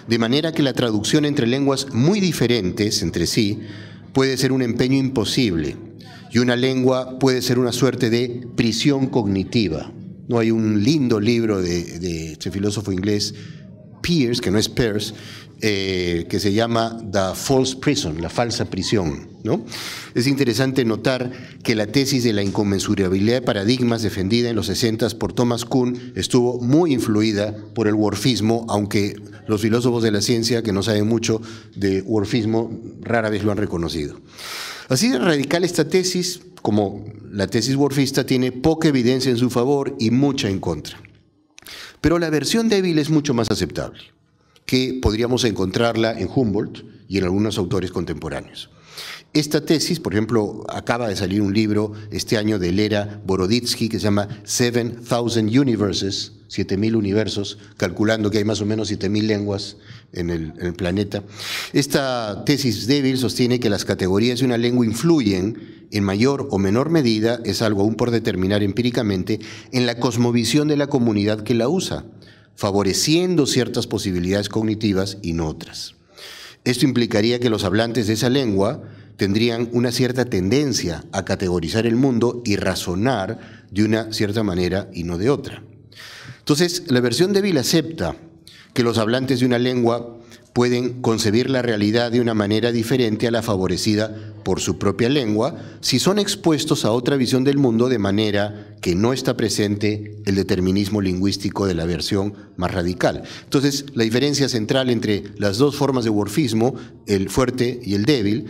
de manera que la traducción entre lenguas muy diferentes entre sí puede ser un empeño imposible, y una lengua puede ser una suerte de prisión cognitiva. No, hay un lindo libro de este filósofo inglés, Peirce, que no es Peirce, que se llama The False Prison, la falsa prisión, ¿no? Es interesante notar que la tesis de la inconmensurabilidad de paradigmas defendida en los 60s por Thomas Kuhn estuvo muy influida por el worfismo, aunque los filósofos de la ciencia que no saben mucho de worfismo rara vez lo han reconocido. Así de radical esta tesis, como la tesis worfista, tiene poca evidencia en su favor y mucha en contra. Pero la versión débil es mucho más aceptable, que podríamos encontrarla en Humboldt y en algunos autores contemporáneos. Esta tesis, por ejemplo, acaba de salir un libro este año de Lera Boroditsky que se llama 7,000 Universes, 7.000 universos, calculando que hay más o menos 7.000 lenguas en el planeta. Esta tesis débil sostiene que las categorías de una lengua influyen en mayor o menor medida, es algo aún por determinar empíricamente, en la cosmovisión de la comunidad que la usa, favoreciendo ciertas posibilidades cognitivas y no otras. Esto implicaría que los hablantes de esa lengua tendrían una cierta tendencia a categorizar el mundo y razonar de una cierta manera y no de otra. Entonces, la versión débil acepta que los hablantes de una lengua pueden concebir la realidad de una manera diferente a la favorecida por su propia lengua si son expuestos a otra visión del mundo de manera que no está presente el determinismo lingüístico de la versión más radical. Entonces, la diferencia central entre las dos formas de worfismo, el fuerte y el débil,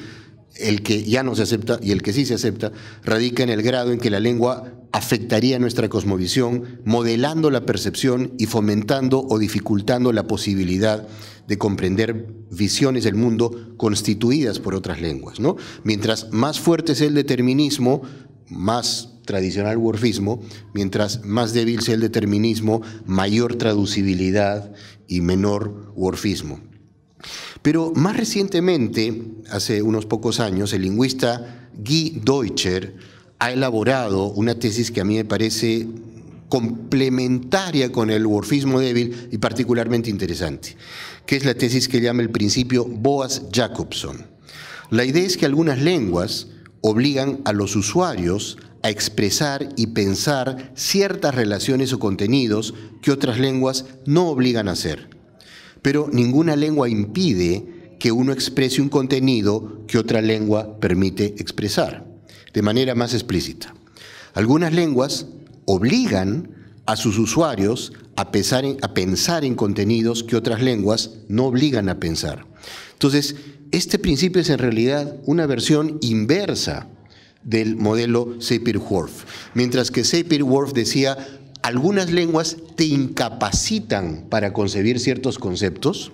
el que ya no se acepta y el que sí se acepta, radica en el grado en que la lengua afectaría nuestra cosmovisión, modelando la percepción y fomentando o dificultando la posibilidad de comprender visiones del mundo constituidas por otras lenguas, ¿no? Mientras más fuerte sea el determinismo, más tradicional worfismo, mientras más débil sea el determinismo, mayor traducibilidad y menor worfismo. Pero más recientemente, hace unos pocos años, el lingüista Guy Deutscher ha elaborado una tesis que a mí me parece complementaria con el worfismo débil y particularmente interesante, que es la tesis que llama el principio Boas-Jacobson. La idea es que algunas lenguas obligan a los usuarios a expresar y pensar ciertas relaciones o contenidos que otras lenguas no obligan a hacer. Pero ninguna lengua impide que uno exprese un contenido que otra lengua permite expresar, de manera más explícita. Algunas lenguas obligan a sus usuarios a pensar en contenidos que otras lenguas no obligan a pensar. Entonces, este principio es en realidad una versión inversa del modelo Sapir-Whorf. Mientras que Sapir-Whorf decía, algunas lenguas te incapacitan para concebir ciertos conceptos,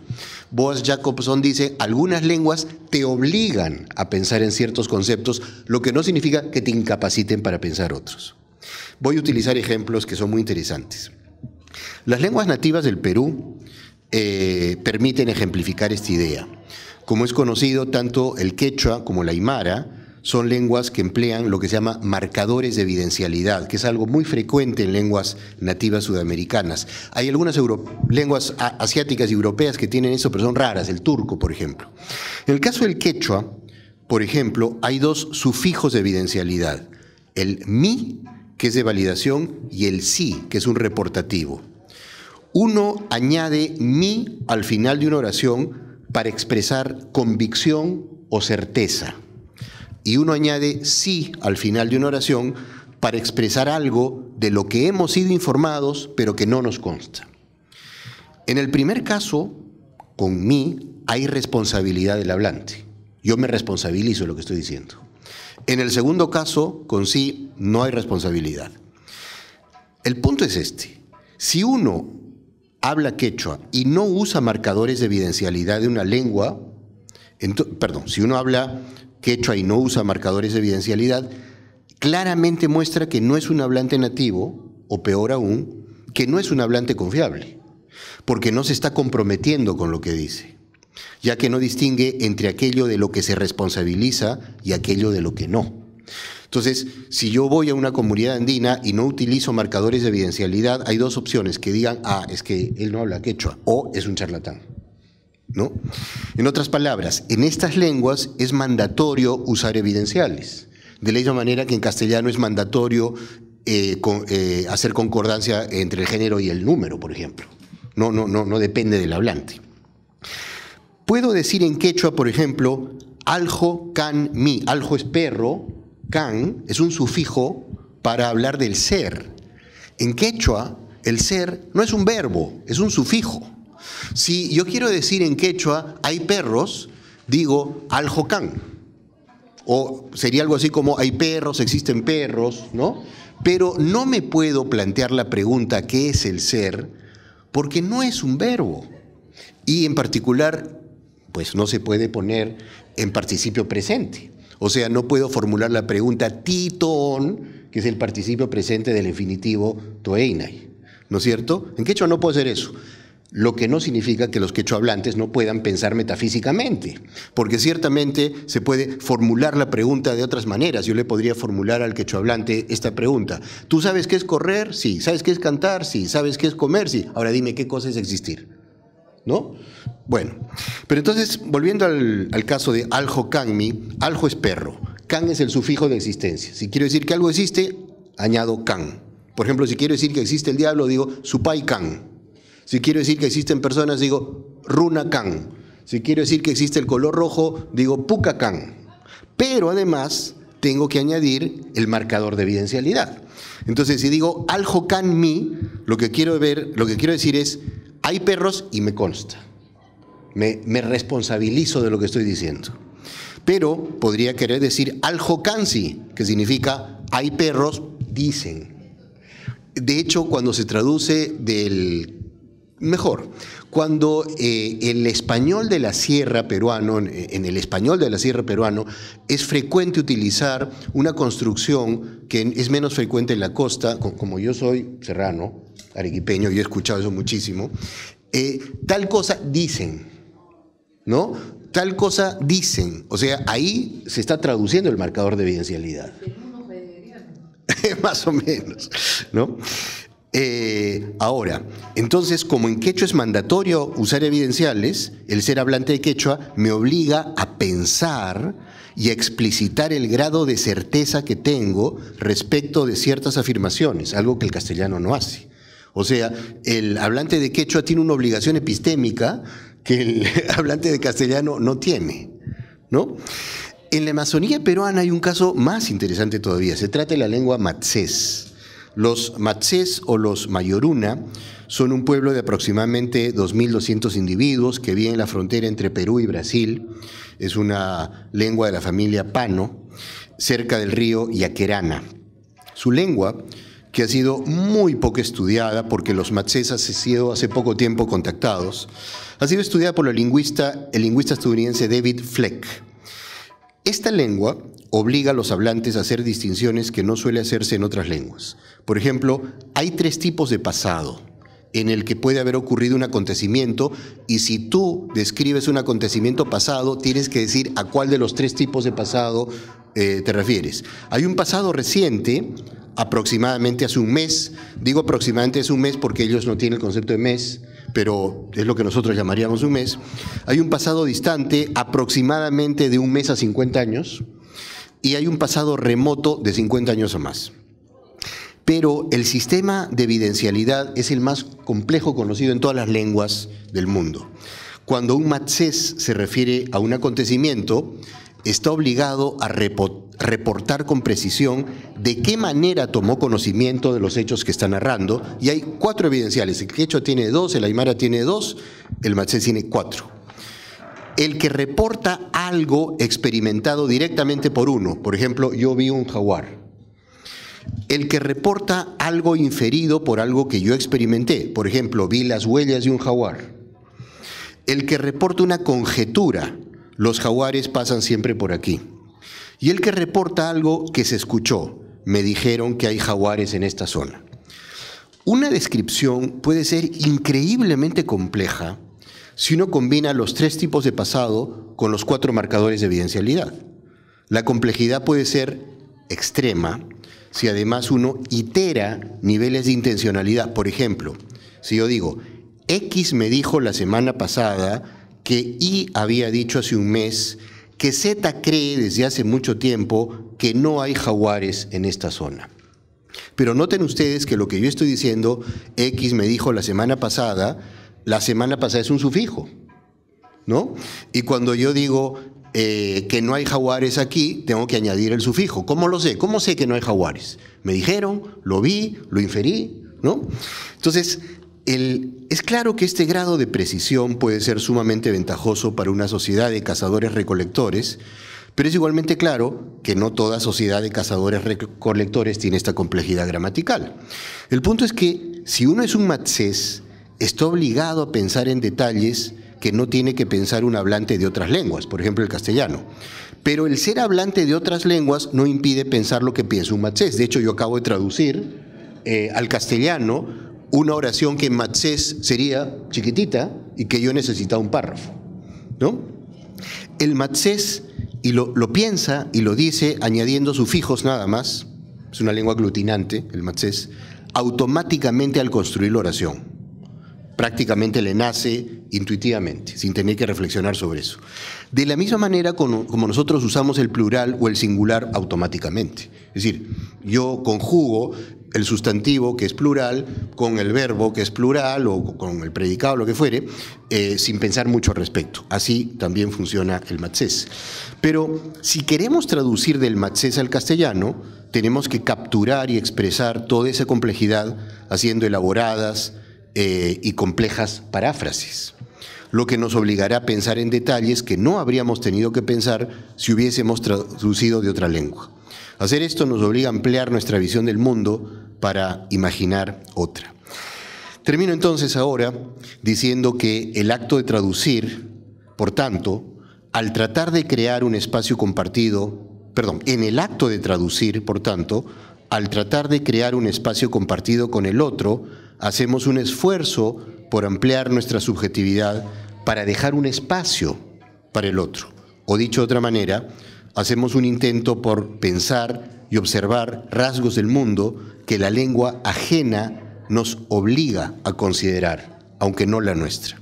Boas-Jacobson dice, algunas lenguas te obligan a pensar en ciertos conceptos, lo que no significa que te incapaciten para pensar otros. Voy a utilizar ejemplos que son muy interesantes. Las lenguas nativas del Perú permiten ejemplificar esta idea. Como es conocido, tanto el quechua como la aymara son lenguas que emplean lo que se llama marcadores de evidencialidad, que es algo muy frecuente en lenguas nativas sudamericanas. Hay algunas lenguas asiáticas y europeas que tienen eso, pero son raras, el turco, por ejemplo. En el caso del quechua, por ejemplo, hay dos sufijos de evidencialidad, el mi, que es de validación, y el si, que es un reportativo. Uno añade mi al final de una oración para expresar convicción o certeza. Y uno añade sí al final de una oración para expresar algo de lo que hemos sido informados, pero que no nos consta. En el primer caso, con mí, hay responsabilidad del hablante. Yo me responsabilizo de lo que estoy diciendo. En el segundo caso, con sí, no hay responsabilidad. El punto es este. Si uno habla quechua y no usa marcadores de evidencialidad de una lengua, si uno habla quechua y no usa marcadores de evidencialidad, claramente muestra que no es un hablante nativo, o peor aún, que no es un hablante confiable, porque no se está comprometiendo con lo que dice, ya que no distingue entre aquello de lo que se responsabiliza y aquello de lo que no. Entonces, si yo voy a una comunidad andina y no utilizo marcadores de evidencialidad, hay dos opciones, que digan, es que él no habla quechua, o es un charlatán, ¿no? En otras palabras, en estas lenguas es mandatorio usar evidenciales, de la misma manera que en castellano es mandatorio hacer concordancia entre el género y el número, por ejemplo. No depende del hablante. Puedo decir en quechua, por ejemplo, aljo, can, mi. Aljo es perro, can es un sufijo para hablar del ser. En quechua, el ser no es un verbo, es un sufijo. Si yo quiero decir en quechua, hay perros, digo aljo can. O sería algo así como hay perros, existen perros, ¿no? Pero no me puedo plantear la pregunta ¿qué es el ser? Porque no es un verbo. Y en particular, pues no se puede poner en participio presente. O sea, no puedo formular la pregunta titón, que es el participio presente del infinitivo toeinai, ¿no es cierto? En quechua no puedo hacer eso. Lo que no significa que los quechohablantes no puedan pensar metafísicamente, porque ciertamente se puede formular la pregunta de otras maneras. Yo le podría formular al quechohablante esta pregunta. ¿Tú sabes qué es correr? Sí. ¿Sabes qué es cantar? Sí. ¿Sabes qué es comer? Sí. Ahora dime, ¿qué cosa es existir? ¿No? Bueno, pero entonces, volviendo al caso de aljo canmi, aljo es perro, can es el sufijo de existencia. Si quiero decir que algo existe, añado can. Por ejemplo, si quiero decir que existe el diablo, digo supai can. Si quiero decir que existen personas, digo runa can. Si quiero decir que existe el color rojo, digo puca can. Pero además tengo que añadir el marcador de evidencialidad. Entonces, si digo aljo can mi, lo que quiero decir es hay perros y me consta. Me responsabilizo de lo que estoy diciendo. Pero podría querer decir aljo cansi, que significa hay perros, dicen. De hecho, cuando se traduce cuando el español de la sierra peruano, en el español de la sierra peruano, es frecuente utilizar una construcción que es menos frecuente en la costa, como yo soy serrano, arequipeño, y he escuchado eso muchísimo, tal cosa dicen, ¿no? Tal cosa dicen, o sea, ahí se está traduciendo el marcador de evidencialidad. Más o menos, ¿no? Ahora, entonces, como en quechua es mandatorio usar evidenciales, el ser hablante de quechua me obliga a pensar y a explicitar el grado de certeza que tengo respecto de ciertas afirmaciones, algo que el castellano no hace. O sea, el hablante de quechua tiene una obligación epistémica que el hablante de castellano no tiene, ¿no? En la Amazonía peruana hay un caso más interesante todavía. Se trata de la lengua matsés. Los matsés o los mayoruna son un pueblo de aproximadamente 2.200 individuos que viven en la frontera entre Perú y Brasil. Es una lengua de la familia Pano, cerca del río Yaquerana. Su lengua, que ha sido muy poco estudiada porque los matsés han sido hace poco tiempo contactados, ha sido estudiada por el lingüista estadounidense David Fleck. Esta lengua obliga a los hablantes a hacer distinciones que no suele hacerse en otras lenguas. Por ejemplo, hay 3 tipos de pasado: en el que puede haber ocurrido un acontecimiento, y si tú describes un acontecimiento pasado, tienes que decir a cuál de los tres tipos de pasado te refieres. Hay un pasado reciente, aproximadamente hace un mes. Digo aproximadamente hace un mes porque ellos no tienen el concepto de mes, pero es lo que nosotros llamaríamos un mes. Hay un pasado distante, aproximadamente de un mes a 50 años, y hay un pasado remoto de 50 años o más. Pero el sistema de evidencialidad es el más complejo conocido en todas las lenguas del mundo. Cuando un matzés se refiere a un acontecimiento, está obligado a reportar con precisión de qué manera tomó conocimiento de los hechos que está narrando, y hay 4 evidenciales. El quechua tiene 2, el aymara tiene 2, el matzés tiene 4. El que reporta algo experimentado directamente por uno, por ejemplo, yo vi un jaguar. El que reporta algo inferido por algo que yo experimenté, por ejemplo, vi las huellas de un jaguar. El que reporta una conjetura, los jaguares pasan siempre por aquí. Y el que reporta algo que se escuchó, me dijeron que hay jaguares en esta zona. Una descripción puede ser increíblemente compleja si uno combina los 3 tipos de pasado con los 4 marcadores de evidencialidad. La complejidad puede ser extrema si además uno itera niveles de intencionalidad. Por ejemplo, si yo digo, X me dijo la semana pasada que Y había dicho hace un mes que Z cree desde hace mucho tiempo que no hay jaguares en esta zona. Pero noten ustedes que lo que yo estoy diciendo, X me dijo la semana pasada es un sufijo, ¿no? Y cuando yo digo que no hay jaguares aquí, tengo que añadir el sufijo. ¿Cómo lo sé? ¿Cómo sé que no hay jaguares? Me dijeron, lo vi, lo inferí, ¿no? Entonces, es claro que este grado de precisión puede ser sumamente ventajoso para una sociedad de cazadores-recolectores, pero es igualmente claro que no toda sociedad de cazadores-recolectores tiene esta complejidad gramatical. El punto es que si uno es un matzés, está obligado a pensar en detalles que no tiene que pensar un hablante de otras lenguas, por ejemplo el castellano. Pero el ser hablante de otras lenguas no impide pensar lo que piensa un matzés. De hecho, yo acabo de traducir al castellano una oración que en matzés sería chiquitita y que yo necesitaba un párrafo, ¿no? El matzés lo piensa y lo dice añadiendo sufijos nada más, es una lengua aglutinante, el matzés, automáticamente al construir la oración. Prácticamente le nace intuitivamente, sin tener que reflexionar sobre eso. De la misma manera como nosotros usamos el plural o el singular automáticamente. Es decir, yo conjugo el sustantivo, que es plural, con el verbo, que es plural, o con el predicado, lo que fuere, sin pensar mucho al respecto. Así también funciona el matzés. Pero si queremos traducir del matzés al castellano, tenemos que capturar y expresar toda esa complejidad haciendo elaboradas y complejas paráfrasis, lo que nos obligará a pensar en detalles que no habríamos tenido que pensar si hubiésemos traducido de otra lengua. Hacer esto nos obliga a ampliar nuestra visión del mundo para imaginar otra. Termino entonces ahora diciendo que el acto de traducir, por tanto, al tratar de crear un espacio compartido, en el acto de traducir, por tanto, al tratar de crear un espacio compartido con el otro, hacemos un esfuerzo por ampliar nuestra subjetividad para dejar un espacio para el otro. O dicho de otra manera, hacemos un intento por pensar y observar rasgos del mundo que la lengua ajena nos obliga a considerar, aunque no la nuestra.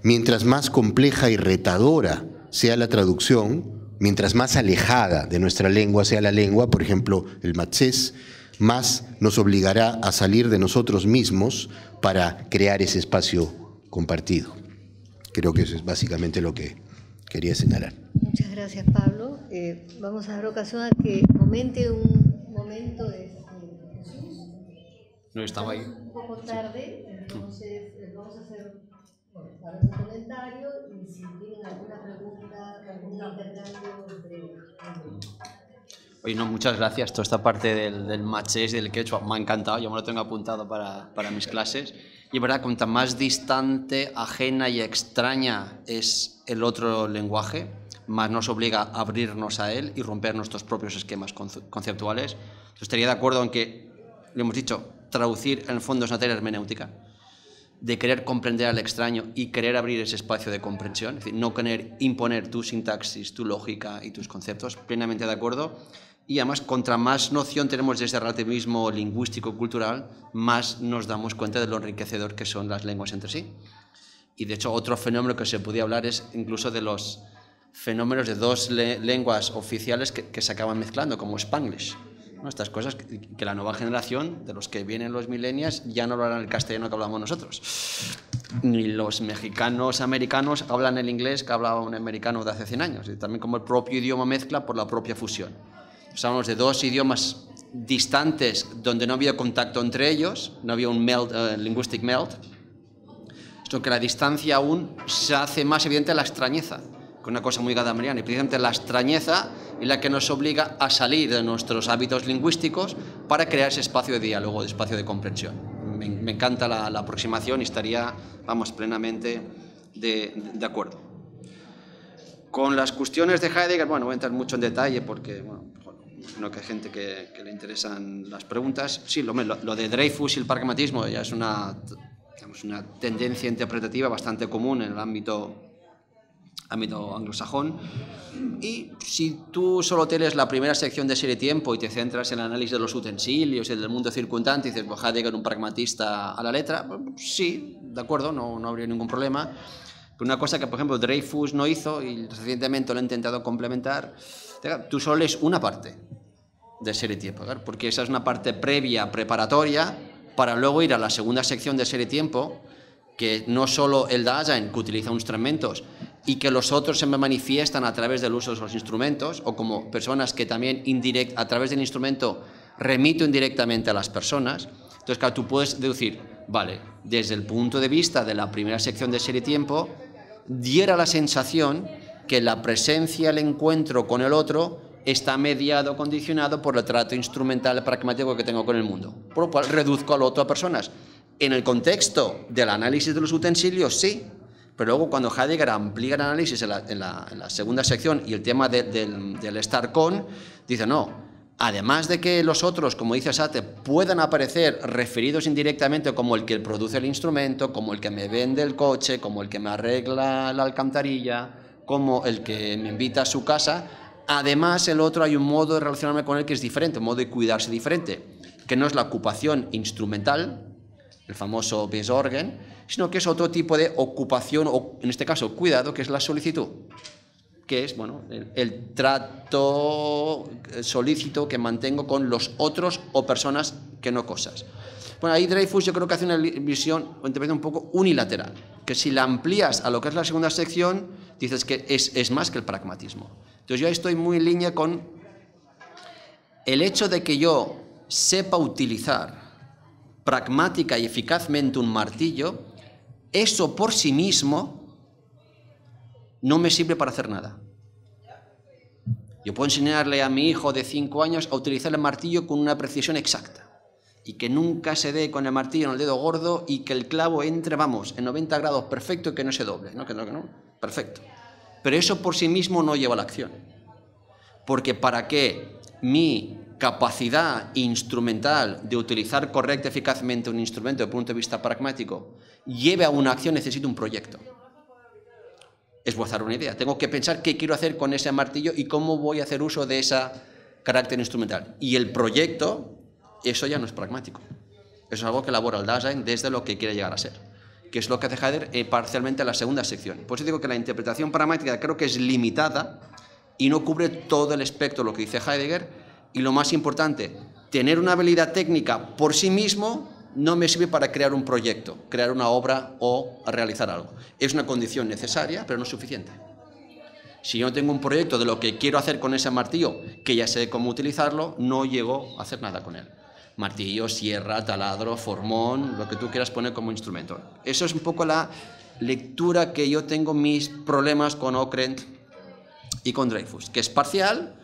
Mientras más compleja y retadora sea la traducción, mientras más alejada de nuestra lengua sea la lengua, por ejemplo, el matzés, más nos obligará a salir de nosotros mismos para crear ese espacio compartido. Creo que eso es básicamente lo que quería señalar. Muchas gracias, Pablo. Vamos a dar ocasión a que comente un momento de Jesús. No estaba ahí. Un poco tarde, entonces vamos a hacer un comentario y si tienen alguna pregunta, algún intercambio breve. Oye, no, muchas gracias. Toda esta parte del matzés, del quechua, me ha encantado. Yo me lo tengo apuntado para mis clases. Y es verdad, cuanto más distante, ajena y extraña es el otro lenguaje, más nos obliga a abrirnos a él y romper nuestros propios esquemas conceptuales. Yo estaría de acuerdo en que, lo hemos dicho, traducir en el fondo es una tarea hermenéutica. de querer comprender al extraño y querer abrir ese espacio de comprensión, es decir, no querer imponer tu sintaxis, tu lógica y tus conceptos, plenamente de acuerdo. Y además, contra más noción tenemos de ese relativismo lingüístico-cultural, más nos damos cuenta de lo enriquecedor que son las lenguas entre sí. Y de hecho, otro fenómeno que se podía hablar es incluso de los fenómenos de dos lenguas oficiales que se acaban mezclando, como Spanglish, ¿no? Estas cosas que la nueva generación, de los que vienen los millennials, ya no hablarán el castellano que hablamos nosotros. Ni los mexicanos americanos hablan el inglés que hablaba un americano de hace 100 años. Y también como el propio idioma mezcla por la propia fusión. Hablamos de dos idiomas distantes donde no había contacto entre ellos, no había un linguistic melt, sino que la distancia aún se hace más evidente la extrañeza, que una cosa muy gadameriana, y precisamente la extrañeza es la que nos obliga a salir de nuestros hábitos lingüísticos para crear ese espacio de diálogo, de espacio de comprensión. Me encanta la aproximación y estaría, vamos, plenamente de acuerdo. Con las cuestiones de Heidegger, bueno, voy a entrar mucho en detalle porque, bueno, no que hay gente que le interesan las preguntas. Sí, lo de Dreyfus y el pragmatismo ya es una tendencia interpretativa bastante común en el ámbito anglosajón. Y si tú solo te lees la primera sección de Ser y Tiempo y te centras en el análisis de los utensilios y del mundo circundante y dices, pues Heidegger un pragmatista a la letra, pues, sí, de acuerdo, no habría ningún problema. Pero una cosa que, por ejemplo, Dreyfus no hizo y recientemente lo he intentado complementar, tú solo lees una parte de Ser y Tiempo, ¿verdad? Porque esa es una parte previa, preparatoria, para luego ir a la segunda sección de Ser y Tiempo, que no solo el Dasein, que utiliza instrumentos, y que los otros se me manifiestan a través del uso de los instrumentos, o como personas que también a través del instrumento remito indirectamente a las personas. Entonces, claro, tú puedes deducir, vale, desde el punto de vista de la primera sección de Ser y Tiempo, diera la sensación que la presencia, el encuentro con el otro, está mediado, condicionado por el trato instrumental pragmático que tengo con el mundo, por lo cual reduzco al otro a personas. En el contexto del análisis de los utensilios, sí, pero luego cuando Heidegger amplía el análisis en la segunda sección y el tema del estar con, dice no, además de que los otros, como dice Sate, puedan aparecer referidos indirectamente como el que produce el instrumento, como el que me vende el coche, como el que me arregla la alcantarilla, como el que me invita a su casa, además el otro hay un modo de relacionarme con él que es diferente, un modo de cuidarse diferente, que no es la ocupación instrumental, el famoso Besorgen, sino que es otro tipo de ocupación, o en este caso cuidado, que es la solicitud, que es bueno, el trato solícito que mantengo con los otros o personas que no cosas. Bueno, ahí Dreyfus yo creo que hace una visión o interpretación un poco unilateral, que si la amplías a lo que es la segunda sección, dices que es más que el pragmatismo. Entonces yo estoy muy en línea con el hecho de que yo sepa utilizar pragmática y eficazmente un martillo, eso por sí mismo no me sirve para hacer nada. Yo puedo enseñarle a mi hijo de 5 años a utilizar el martillo con una precisión exacta y que nunca se dé con el martillo en el dedo gordo y que el clavo entre, vamos, en 90 grados perfecto y que no se doble, ¿no? Que no, perfecto. Pero eso por sí mismo no lleva a la acción. Porque para que mi capacidad instrumental de utilizar correcta y eficazmente un instrumento desde el punto de vista pragmático lleve a una acción, necesito un proyecto. Esbozar una idea. Tengo que pensar qué quiero hacer con ese martillo y cómo voy a hacer uso de ese carácter instrumental. Y el proyecto, eso ya no es pragmático. Eso es algo que elabora el Dasein desde lo que quiere llegar a ser, que es lo que hace Heidegger parcialmente en la segunda sección. Por eso digo que la interpretación pragmática creo que es limitada y no cubre todo el espectro de lo que dice Heidegger. Y lo más importante, tener una habilidad técnica por sí mismo no me sirve para crear un proyecto, crear una obra o realizar algo. Es una condición necesaria, pero no es suficiente. Si yo no tengo un proyecto de lo que quiero hacer con ese martillo, que ya sé cómo utilizarlo, no llego a hacer nada con él. Martillo, sierra, taladro, formón, lo que tú quieras poner como instrumento. Eso es un poco la lectura que yo tengo mis problemas con Ockrent y con Dreyfus, que es parcial,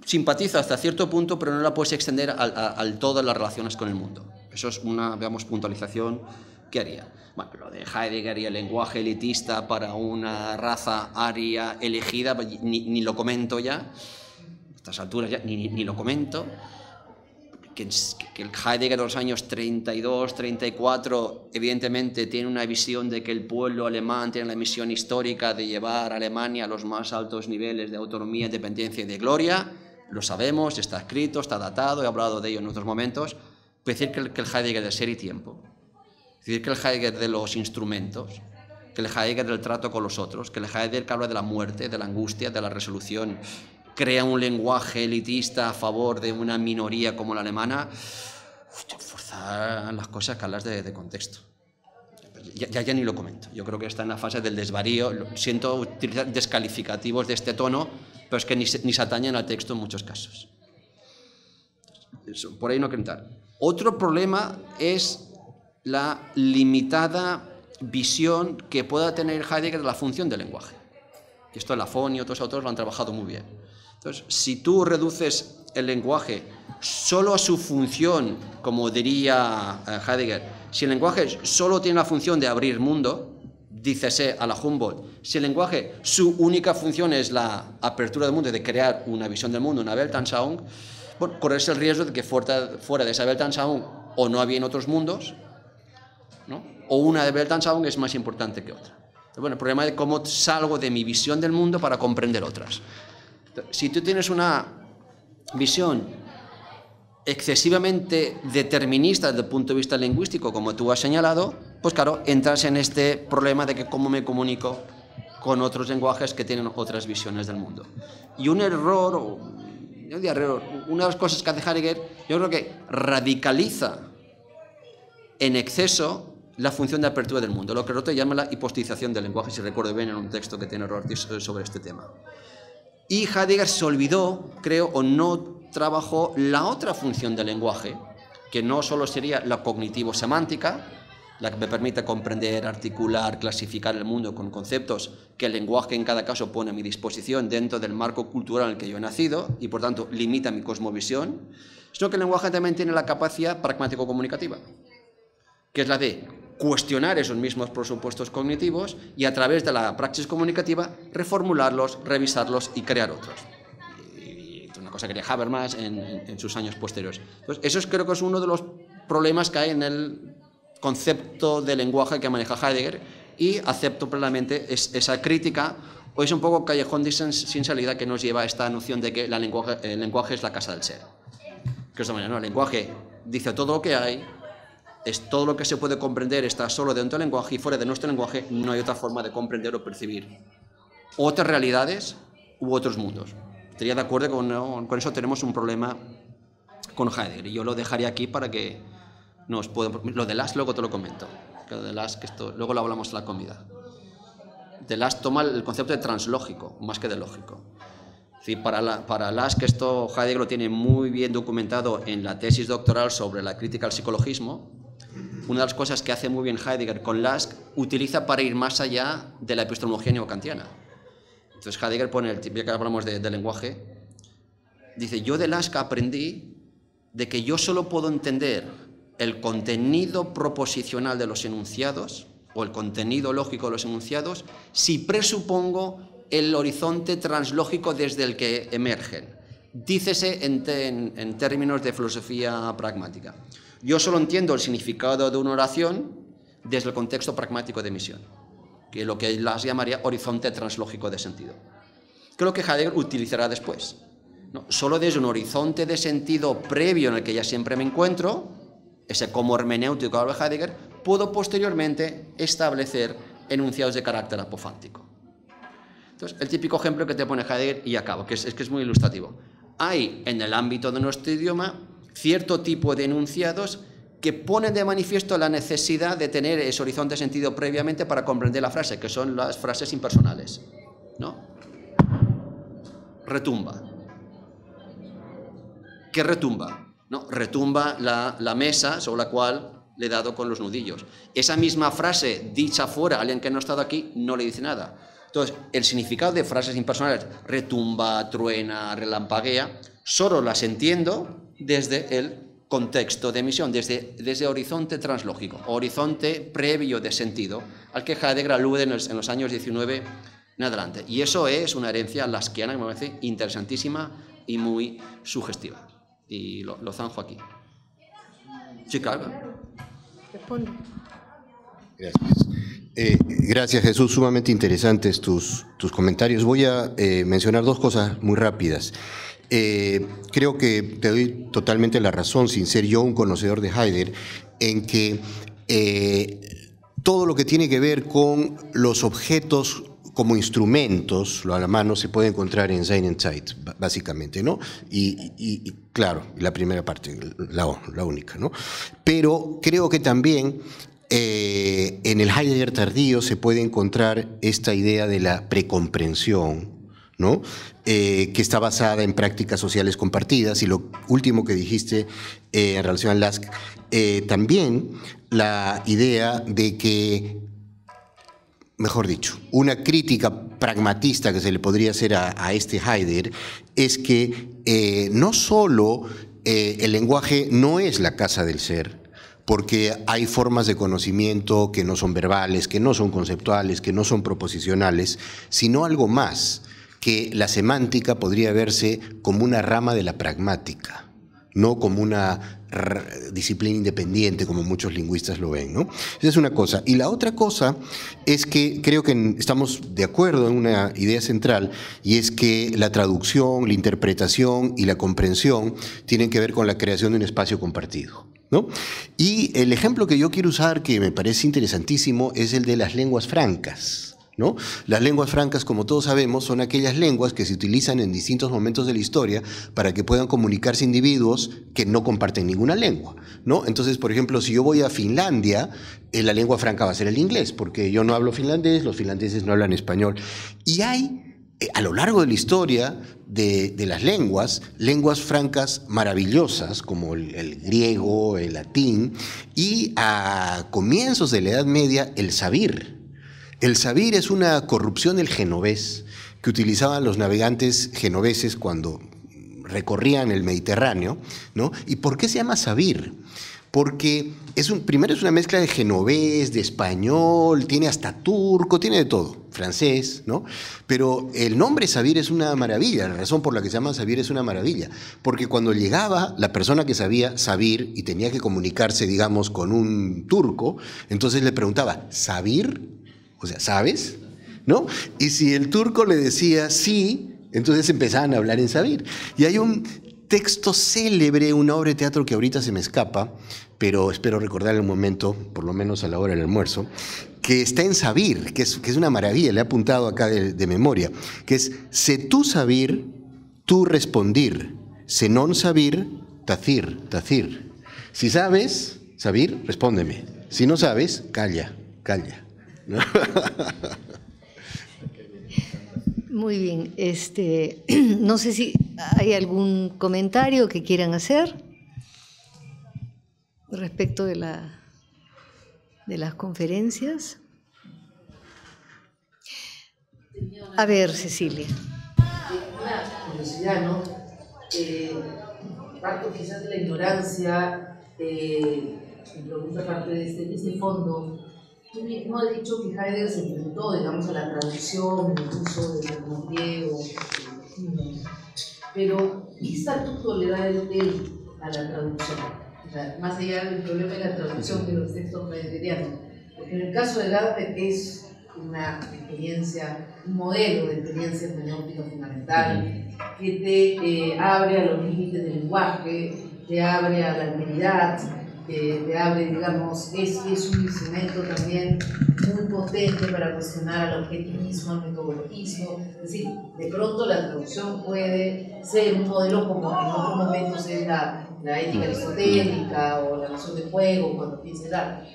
simpatizo hasta cierto punto, pero no la puedes extender al todo de las relaciones con el mundo. Eso es una, veamos, puntualización que haría. Bueno, lo de Heidegger y el lenguaje elitista para una raza aria elegida, ni lo comento ya, a estas alturas ya ni lo comento. que el Heidegger de los años 32, 34, evidentemente tiene una visión de que el pueblo alemán tiene la misión histórica de llevar a Alemania a los más altos niveles de autonomía, independencia y de gloria. Lo sabemos, está escrito, está datado, he hablado de ello en otros momentos. Pero decir que el Heidegger de ser y tiempo, decir que el Heidegger de los instrumentos, que el Heidegger del trato con los otros, que el Heidegger que habla de la muerte, de la angustia, de la resolución, crea un lenguaje elitista a favor de una minoría como la alemana, forzar las cosas, sacarlas de contexto. Ya ni lo comento. Yo creo que está en la fase del desvarío. Siento utilizar descalificativos de este tono, pero es que ni se atañen al texto en muchos casos. Eso, por ahí no quiero entrar. Otro problema es la limitada visión que pueda tener Heidegger de la función del lenguaje. Esto Lafon y otros autores lo han trabajado muy bien. Entonces, si tú reduces el lenguaje solo a su función, como diría Heidegger, si el lenguaje solo tiene la función de abrir mundo, dícese a la Humboldt, si el lenguaje, su única función es la apertura del mundo, de crear una visión del mundo, una Weltanschauung, bueno, correrse el riesgo de que fuera de esa Weltanschauung o no había otros mundos, ¿no? O una de Weltanschauung es más importante que otra. Bueno, el problema es cómo salgo de mi visión del mundo para comprender otras. Si tú tienes una visión excesivamente determinista desde el punto de vista lingüístico, como tú has señalado, pues claro, entras en este problema de que cómo me comunico con otros lenguajes que tienen otras visiones del mundo. Y un error, una de las cosas que hace Heidegger, yo creo que radicaliza en exceso la función de apertura del mundo, lo que Rotter llama la hipostización del lenguaje, si recuerdo bien en un texto que tiene Rorty sobre este tema. Y Heidegger se olvidó, creo, o no trabajó la otra función del lenguaje, que no solo sería la cognitivo-semántica, la que me permite comprender, articular, clasificar el mundo con conceptos que el lenguaje en cada caso pone a mi disposición dentro del marco cultural en el que yo he nacido y por tanto limita mi cosmovisión, sino que el lenguaje también tiene la capacidad pragmático-comunicativa, que es la de cuestionar esos mismos presupuestos cognitivos y a través de la praxis comunicativa reformularlos, revisarlos y crear otros. Y una cosa que haría Habermas en sus años posteriores. Entonces, eso creo que es uno de los problemas que hay en el concepto de lenguaje que maneja Heidegger y acepto plenamente esa crítica o es un poco callejón sin salida que nos lleva a esta noción de que el lenguaje es la casa del ser. Que es de manera, ¿no? El lenguaje dice todo lo que hay, es todo lo que se puede comprender, está solo dentro del lenguaje y fuera de nuestro lenguaje no hay otra forma de comprender o percibir otras realidades u otros mundos. Estaría de acuerdo con eso, tenemos un problema con Heidegger y yo lo dejaría aquí para que nos pueda... Lo de Lask luego te lo comento, que lo de Lask, luego lo hablamos en la comida. De Lask toma el concepto de translógico más que de lógico. Es decir, para Lask esto Heidegger lo tiene muy bien documentado en la tesis doctoral sobre la crítica al psicologismo. Una de las cosas que hace muy bien Heidegger con Lask, utiliza para ir más allá de la epistemología neokantiana. Entonces Heidegger pone, ya que hablamos de lenguaje, dice, yo de Lask aprendí de que yo solo puedo entender el contenido proposicional de los enunciados o el contenido lógico de los enunciados si presupongo el horizonte translógico desde el que emergen. Dícese en términos de filosofía pragmática. Yo solo entiendo el significado de una oración desde el contexto pragmático de emisión, que es lo que las llamaría horizonte translógico de sentido. Que es lo que Heidegger utilizará después. ¿No? Solo desde un horizonte de sentido previo en el que ya siempre me encuentro, ese como hermenéutico de Heidegger, puedo posteriormente establecer enunciados de carácter apofántico. Entonces, el típico ejemplo que te pone Heidegger, y acabo, que es muy ilustrativo. Hay en el ámbito de nuestro idioma cierto tipo de enunciados que ponen de manifiesto la necesidad de tener ese horizonte de sentido previamente para comprender la frase, que son las frases impersonales, ¿no? Retumba. ¿Qué retumba? ¿No? Retumba la mesa sobre la cual le he dado con los nudillos. Esa misma frase dicha fuera, alguien que no ha estado aquí, no le dice nada. Entonces, el significado de frases impersonales, retumba, truena, relampaguea, solo las entiendo desde el contexto de emisión, desde horizonte translógico, horizonte previo de sentido, al que Heidegger alude en los años 19 en adelante. Y eso es una herencia laskiana que me parece interesantísima y muy sugestiva. Y lo zanjo aquí. Sí, claro. Responde. Gracias. Gracias, Jesús. Sumamente interesantes tus comentarios. Voy a mencionar dos cosas muy rápidas. Creo que te doy totalmente la razón, sin ser yo un conocedor de Heidegger, en que todo lo que tiene que ver con los objetos como instrumentos, lo a la mano, se puede encontrar en Sein und Zeit, básicamente, ¿no? Y claro, la primera parte, la única, ¿no? Pero creo que también en el Heidegger tardío se puede encontrar esta idea de la precomprensión, ¿no? Que está basada en prácticas sociales compartidas, y lo último que dijiste en relación al Lask, también la idea de que, mejor dicho, una crítica pragmatista que se le podría hacer a este Heidegger es que no solo el lenguaje no es la casa del ser, porque hay formas de conocimiento que no son verbales, que no son conceptuales, que no son proposicionales, sino algo más, que la semántica podría verse como una rama de la pragmática, no como una disciplina independiente, como muchos lingüistas lo ven, ¿no? Esa es una cosa. Y la otra cosa es que creo que estamos de acuerdo en una idea central, y es que la traducción, la interpretación y la comprensión tienen que ver con la creación de un espacio compartido, ¿no? Y el ejemplo que yo quiero usar, que me parece interesantísimo, es el de las lenguas francas, ¿no? Las lenguas francas, como todos sabemos, son aquellas lenguas que se utilizan en distintos momentos de la historia para que puedan comunicarse individuos que no comparten ninguna lengua, ¿no? Entonces, por ejemplo, si yo voy a Finlandia, la lengua franca va a ser el inglés, porque yo no hablo finlandés, los finlandeses no hablan español. Y hay, a lo largo de la historia de las lenguas francas maravillosas, como el griego, el latín, y a comienzos de la Edad Media, el sabir. El sabir es una corrupción del genovés que utilizaban los navegantes genoveses cuando recorrían el Mediterráneo, ¿no? ¿Y por qué se llama sabir? Porque primero es una mezcla de genovés, de español, tiene hasta turco, tiene de todo, francés, ¿no? Pero el nombre sabir es una maravilla, la razón por la que se llama sabir es una maravilla, porque cuando llegaba la persona que sabía sabir y tenía que comunicarse, digamos, con un turco, entonces le preguntaba, ¿sabir? O sea, ¿sabes? ¿No? Y si el turco le decía sí, entonces empezaban a hablar en sabir. Y hay un texto célebre, una obra de teatro que ahorita se me escapa, pero espero recordar en un momento, por lo menos a la hora del almuerzo, que está en sabir, que es una maravilla, le he apuntado acá de memoria, que es «Se tú sabir, tú respondir, se non sabir, tacir, tacir». Si sabes, sabir, respóndeme. Si no sabes, calla, calla. Muy bien. No sé si hay algún comentario que quieran hacer respecto de las conferencias. A ver, Cecilia. Una curiosidad, ¿no? Parto quizás de la ignorancia, en mucha parte de este fondo. Tú mismo has dicho que Heidegger se enfrentó, digamos, a la traducción, el uso de términos griegos, pero ¿qué estatuto le da él a la traducción? O sea, más allá del problema de la traducción de los textos heideggerianos, porque en el caso de Gadamer es una experiencia, un modelo de experiencia hermenéutica fundamental que te abre a los límites del lenguaje, te abre a la alteridad, te abre, digamos, es un instrumento también muy potente para cuestionar al objetivismo, al metodologismo. Es decir, de pronto la traducción puede ser un modelo como en otros momentos es la ética aristotélica o la noción de juego cuando piensa el arte.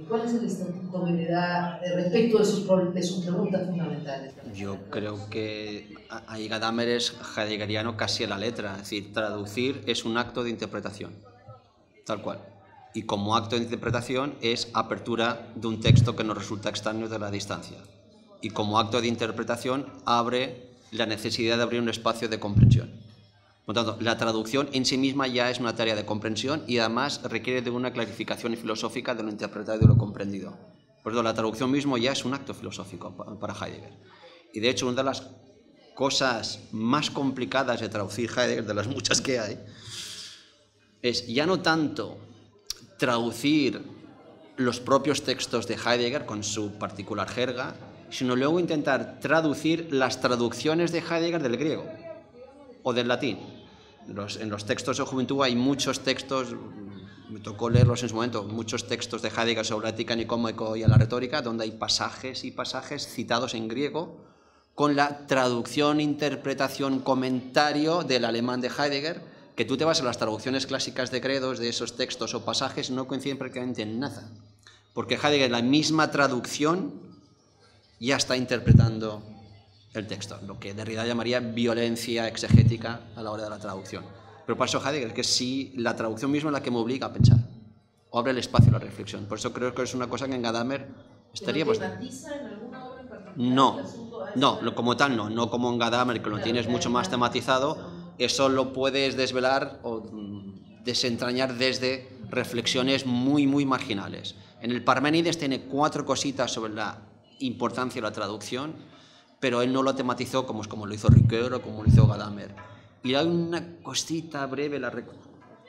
¿Cuál es el estatuto que le da respecto de sus preguntas fundamentales? Yo creo que ahí Gadamer es heideggeriano casi a la letra, es decir, traducir es un acto de interpretación, tal cual. Y como acto de interpretación es apertura de un texto que nos resulta extraño de la distancia. Y como acto de interpretación abre la necesidad de abrir un espacio de comprensión. Por lo tanto, la traducción en sí misma ya es una tarea de comprensión y además requiere de una clarificación filosófica de lo interpretado y de lo comprendido. Por lo tanto, la traducción mismo ya es un acto filosófico para Heidegger. Y de hecho, una de las cosas más complicadas de traducir Heidegger, de las muchas que hay, es ya no tanto traducir los propios textos de Heidegger con su particular jerga, sino luego intentar traducir las traducciones de Heidegger del griego o del latín. En los textos de Juventud hay muchos textos, me tocó leerlos en su momento, muchos textos de Heidegger sobre la ética nicómaco y a la retórica, donde hay pasajes y pasajes citados en griego con la traducción, interpretación, comentario del alemán de Heidegger, que tú te vas a las traducciones clásicas de credos de esos textos o pasajes, no coinciden prácticamente en nada, porque Heidegger en la misma traducción ya está interpretando el texto, lo que Derrida llamaría violencia exegética a la hora de la traducción. Pero para eso Heidegger, que sí, la traducción misma es la que me obliga a pensar, o abre el espacio a la reflexión. Por eso creo que es una cosa que en Gadamer estaría... ¿Pero tematiza en alguna obra en particular? No, como tal no como en Gadamer, que lo tienes mucho más tematizado, eso lo puedes desvelar o desentrañar desde reflexiones muy, muy marginales. En el Parménides tiene 4 cositas sobre la importancia de la traducción, pero él no lo tematizó como lo hizo Ricoeur o como lo hizo Gadamer. Y hay una cosita breve,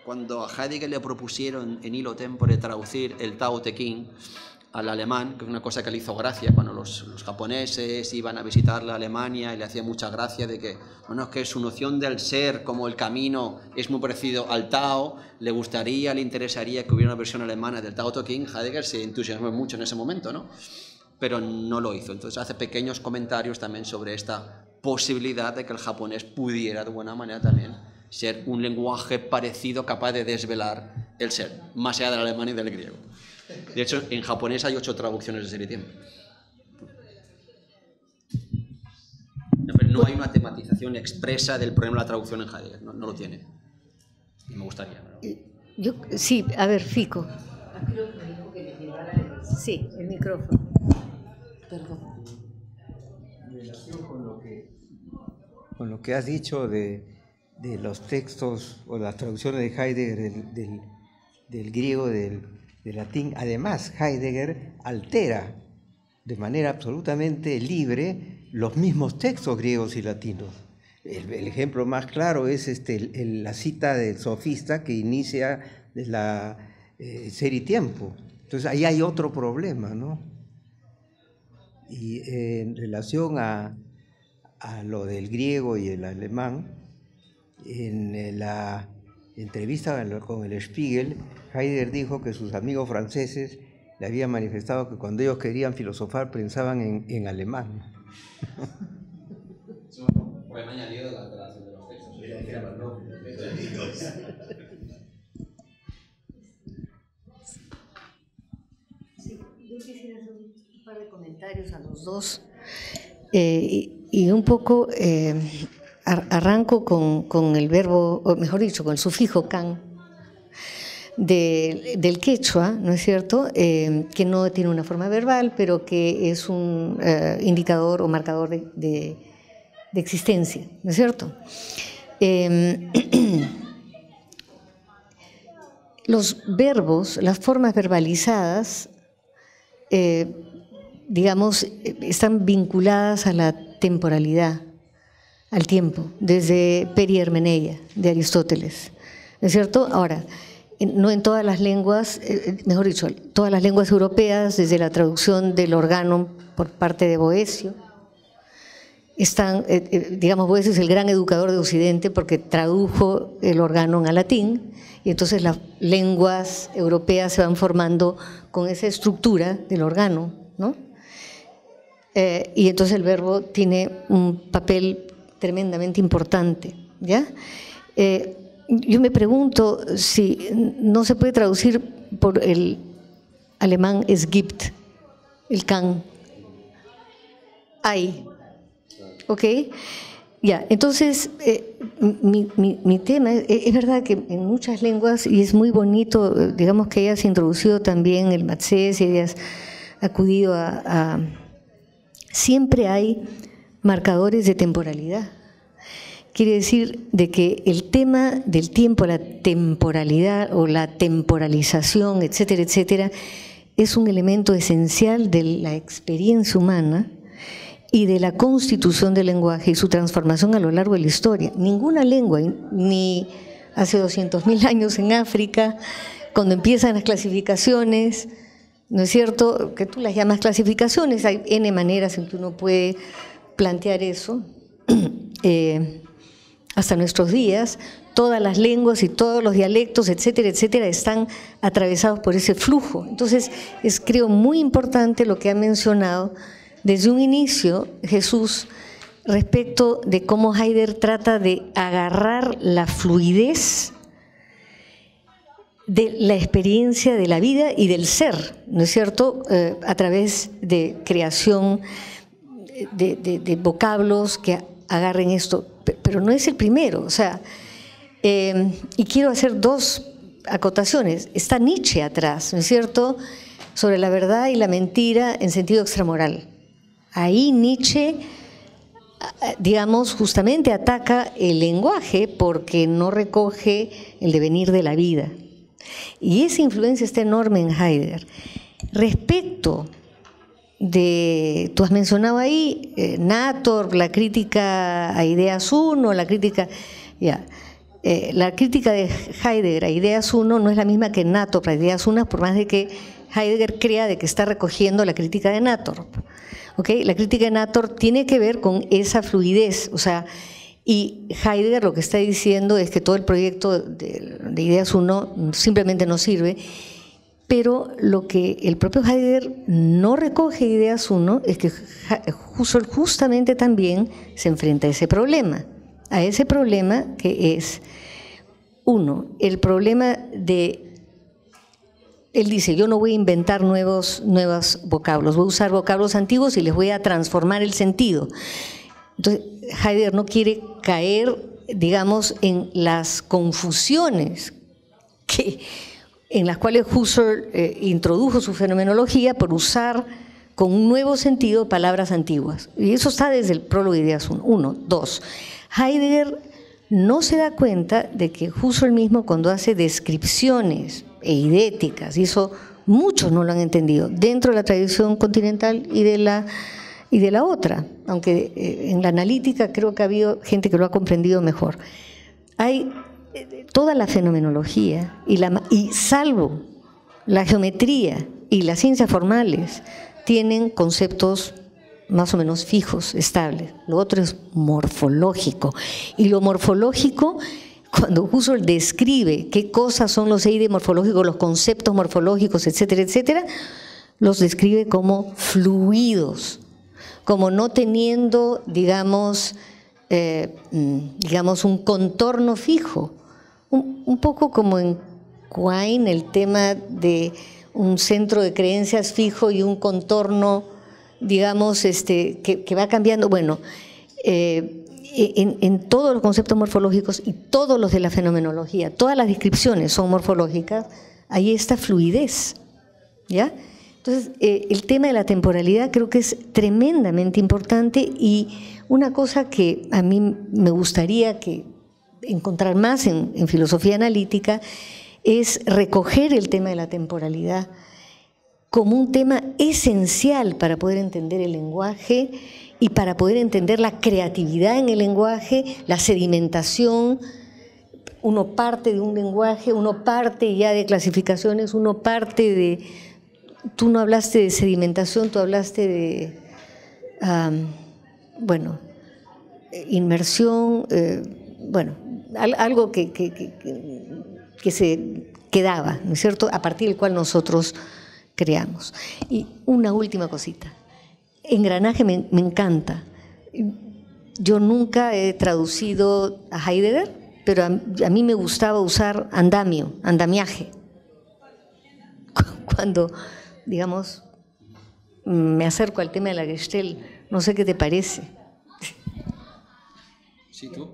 cuando a Heidegger le propusieron en Illo Tempore traducir el Tao Te Ching al alemán, que es una cosa que le hizo gracia cuando los japoneses iban a visitar la Alemania, y le hacía mucha gracia de que, bueno, que su noción del ser como el camino es muy parecido al Tao, le interesaría que hubiera una versión alemana del Tao Te Ching. Heidegger se entusiasmó mucho en ese momento, ¿no? Pero no lo hizo. Entonces hace pequeños comentarios también sobre esta posibilidad de que el japonés pudiera de buena manera también ser un lenguaje parecido, capaz de desvelar el ser, más allá del alemán y del griego. De hecho, en japonés hay 8 traducciones de Serie Tiempo. No hay una tematización expresa del problema de la traducción en Heidegger, no lo tiene. Y me gustaría. ¿No? Sí, a ver, Fico. Creo que me dijo que me llevara Sí, el micrófono. Perdón. En relación con lo que has dicho de los textos o las traducciones de Heidegger del griego, del latín, además Heidegger altera de manera absolutamente libre los mismos textos griegos y latinos. El ejemplo más claro es la cita del sofista que inicia de la Serie Tiempo. Entonces ahí hay otro problema, ¿no? Y en relación a lo del griego y el alemán, en la entrevista con el Spiegel, Heidegger dijo que sus amigos franceses le habían manifestado que cuando ellos querían filosofar pensaban en alemán. Pues me añadido la alteración de los textos. Sí, yo quisiera hacer un par de comentarios a los dos y un poco arranco con el verbo, o mejor dicho, con el sufijo can del quechua, ¿no es cierto?, que no tiene una forma verbal, pero que es un indicador o marcador de existencia, ¿no es cierto? Los verbos, las formas verbalizadas, digamos, están vinculadas a la temporalidad, al tiempo, desde Perihermeneia de Aristóteles, ¿no es cierto? Ahora, no en todas las lenguas, mejor dicho, todas las lenguas europeas, desde la traducción del Organon por parte de Boecio, están, digamos, Boecio es el gran educador de Occidente porque tradujo el Organon al latín, y entonces las lenguas europeas se van formando con esa estructura del Organon, ¿no? Y entonces el verbo tiene un papel tremendamente importante, ¿ya? Yo me pregunto si no se puede traducir por el alemán es gibt, el kann, hay, ¿ok? Ya, entonces mi tema es verdad que en muchas lenguas, y es muy bonito, digamos, que hayas introducido también el Matsés y hayas acudido a siempre hay marcadores de temporalidad. Quiere decir de que el tema del tiempo, la temporalidad o la temporalización, etcétera, etcétera, es un elemento esencial de la experiencia humana y de la constitución del lenguaje y su transformación a lo largo de la historia. Ninguna lengua, ni hace 200.000 años en África, cuando empiezan las clasificaciones, ¿no es cierto? Que tú las llamas clasificaciones, hay N maneras en que uno puede plantear eso, hasta nuestros días. Todas las lenguas y todos los dialectos, etcétera, etcétera, están atravesados por ese flujo. Entonces, es creo muy importante lo que ha mencionado desde un inicio Jesús respecto de cómo Heidegger trata de agarrar la fluidez de la experiencia de la vida y del ser, ¿no es cierto?, a través de creación de vocablos que agarren esto, pero no es el primero, o sea, y quiero hacer dos acotaciones. Está Nietzsche atrás, ¿no es cierto?, sobre la verdad y la mentira en sentido extramoral. Ahí Nietzsche, digamos, justamente ataca el lenguaje porque no recoge el devenir de la vida. Y esa influencia está enorme en Heidegger. Respecto de, tú has mencionado ahí, Nator, la crítica a Ideas 1, la crítica, la crítica de Heidegger a Ideas 1 no es la misma que Nator para Ideas 1, por más de que Heidegger crea de que está recogiendo la crítica de Nator. ¿Okay? La crítica de Nator tiene que ver con esa fluidez, o sea, y Heidegger lo que está diciendo es que todo el proyecto de Ideas 1 simplemente no sirve, pero lo que el propio Heidegger no recoge de Ideas 1 es que Husserl justamente también se enfrenta a ese problema que es, uno, el problema de, él dice, yo no voy a inventar nuevos vocablos, voy a usar vocablos antiguos y les voy a transformar el sentido. Entonces, Heidegger no quiere caer, digamos, en las confusiones en las cuales Husserl introdujo su fenomenología por usar con un nuevo sentido palabras antiguas. Y eso está desde el prólogo de Ideas 1. 1. 2. Heidegger no se da cuenta de que Husserl mismo, cuando hace descripciones eidéticas, y eso muchos no lo han entendido, dentro de la tradición continental y de la otra, aunque en la analítica creo que ha habido gente que lo ha comprendido mejor. Hay toda la fenomenología, y salvo la geometría y las ciencias formales, tienen conceptos más o menos fijos, estables. Lo otro es morfológico. Y lo morfológico, cuando Husserl describe qué cosas son los eides morfológicos, los conceptos morfológicos, etcétera, etcétera, los describe como fluidos, como no teniendo, digamos, un contorno fijo. Un poco como en Quine, el tema de un centro de creencias fijo y un contorno, digamos, que va cambiando. Bueno, en todos los conceptos morfológicos y todos los de la fenomenología, todas las descripciones son morfológicas, ahí está fluidez, ¿ya? Entonces, el tema de la temporalidad creo que es tremendamente importante, y una cosa que a mí me gustaría encontrar más en filosofía analítica es recoger el tema de la temporalidad como un tema esencial para poder entender el lenguaje y para poder entender la creatividad en el lenguaje, la sedimentación. Uno parte de un lenguaje, uno parte ya de clasificaciones, uno parte de... Tú no hablaste de sedimentación, tú hablaste de, inmersión, algo que se quedaba, ¿no es cierto?, a partir del cual nosotros creamos. Y una última cosita. Engranaje me encanta. Yo nunca he traducido a Heidegger, pero a mí me gustaba usar andamiaje. Cuando, digamos, me acerco al tema de la Gestalt, no sé qué te parece. Sí, tú.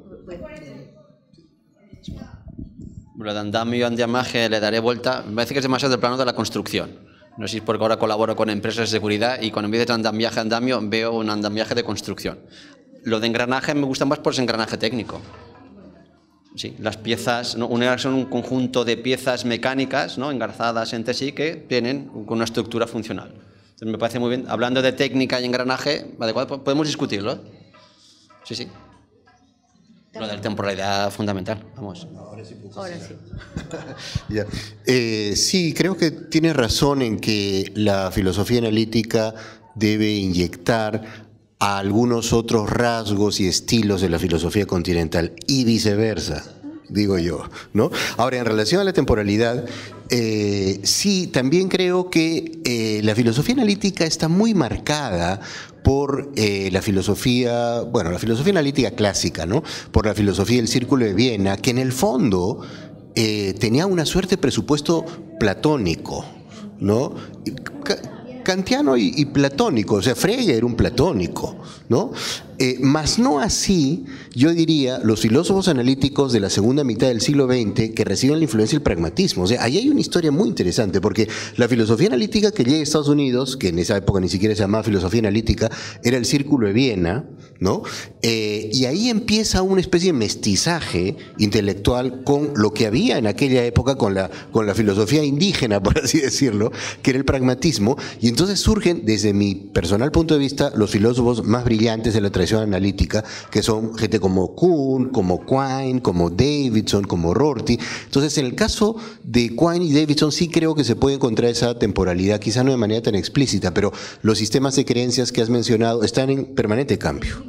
Bueno, de andamio y andamiaje le daré vuelta. Me parece que es demasiado del plano de la construcción. No sé si es porque ahora colaboro con empresas de seguridad y cuando en vez de andamiaje, andamio, veo un andamiaje de construcción. Lo de engranaje me gusta más por ese engranaje técnico. Sí, las piezas, ¿no? Son un conjunto de piezas mecánicas, ¿no?, engarzadas entre sí, que tienen una estructura funcional. Entonces me parece muy bien. Hablando de técnica y engranaje, adecuado, podemos discutirlo. Sí, sí. Lo de la temporalidad fundamental, vamos. Ahora sí. Ya. Sí, creo que tiene razón en que la filosofía analítica debe inyectar a algunos otros rasgos y estilos de la filosofía continental y viceversa, digo yo, ¿no? Ahora, en relación a la temporalidad, sí, también creo que la filosofía analítica está muy marcada por la filosofía, bueno, la filosofía analítica clásica, ¿no? Por la filosofía del Círculo de Viena, que en el fondo tenía una suerte de presupuesto platónico, ¿no? Kantiano y platónico, o sea, Frege era un platónico, ¿no? Mas no así, yo diría, los filósofos analíticos de la segunda mitad del siglo XX que reciben la influencia del pragmatismo. O sea, ahí hay una historia muy interesante, porque la filosofía analítica que llega a Estados Unidos, que en esa época ni siquiera se llamaba filosofía analítica, era el Círculo de Viena, ¿no? Y ahí empieza una especie de mestizaje intelectual con lo que había en aquella época con la filosofía indígena, por así decirlo, que era el pragmatismo, y entonces surgen, desde mi personal punto de vista, los filósofos más brillantes de la tradición analítica, que son gente como Kuhn, como Quine, como Davidson, como Rorty. Entonces, en el caso de Quine y Davidson sí creo que se puede encontrar esa temporalidad, quizá no de manera tan explícita, pero los sistemas de creencias que has mencionado están en permanente cambio,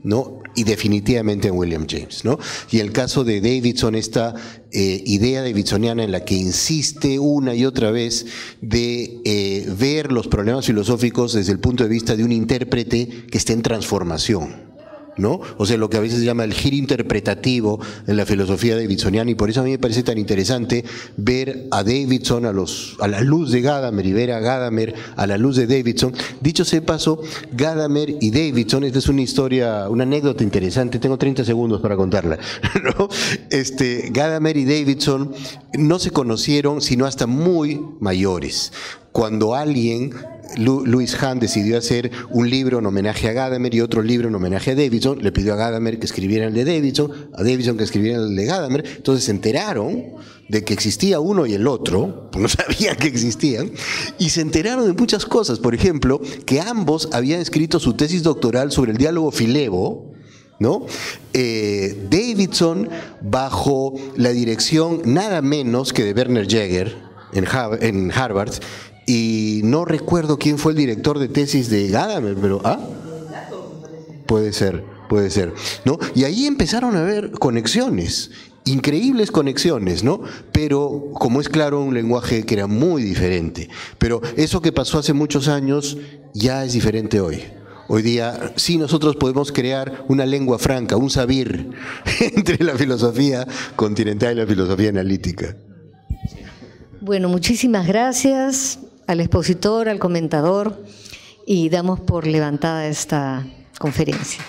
¿no? Y definitivamente en William James, ¿no? Y el caso de Davidson, esta idea davidsoniana en la que insiste una y otra vez de ver los problemas filosóficos desde el punto de vista de un intérprete que está en transformación, ¿no? O sea, lo que a veces se llama el giro interpretativo en la filosofía davidsoniana, y por eso a mí me parece tan interesante ver a Davidson a la luz de Gadamer y ver a Gadamer a la luz de Davidson. Dicho sea de paso, Gadamer y Davidson, esta es una historia, una anécdota interesante, tengo 30 segundos para contarla, ¿no? Gadamer y Davidson no se conocieron sino hasta muy mayores. Cuando Louis Hahn decidió hacer un libro en homenaje a Gadamer y otro libro en homenaje a Davidson, le pidió a Gadamer que escribiera el de Davidson, a Davidson que escribiera el de Gadamer, entonces se enteraron de que existía uno y el otro, pues no sabían que existían, y se enteraron de muchas cosas, por ejemplo, que ambos habían escrito su tesis doctoral sobre el diálogo Filebo, ¿no? Davidson bajo la dirección nada menos que de Werner Jaeger en Harvard, y no recuerdo quién fue el director de tesis de Gadamer, pero puede ser, ¿no? Y ahí empezaron a haber conexiones, increíbles conexiones, ¿no? Pero, como es claro, un lenguaje que era muy diferente. Pero eso que pasó hace muchos años ya es diferente hoy. Hoy día sí nosotros podemos crear una lengua franca, un sabir entre la filosofía continental y la filosofía analítica. Bueno, muchísimas gracias al expositor, al comentador, y damos por levantada esta conferencia.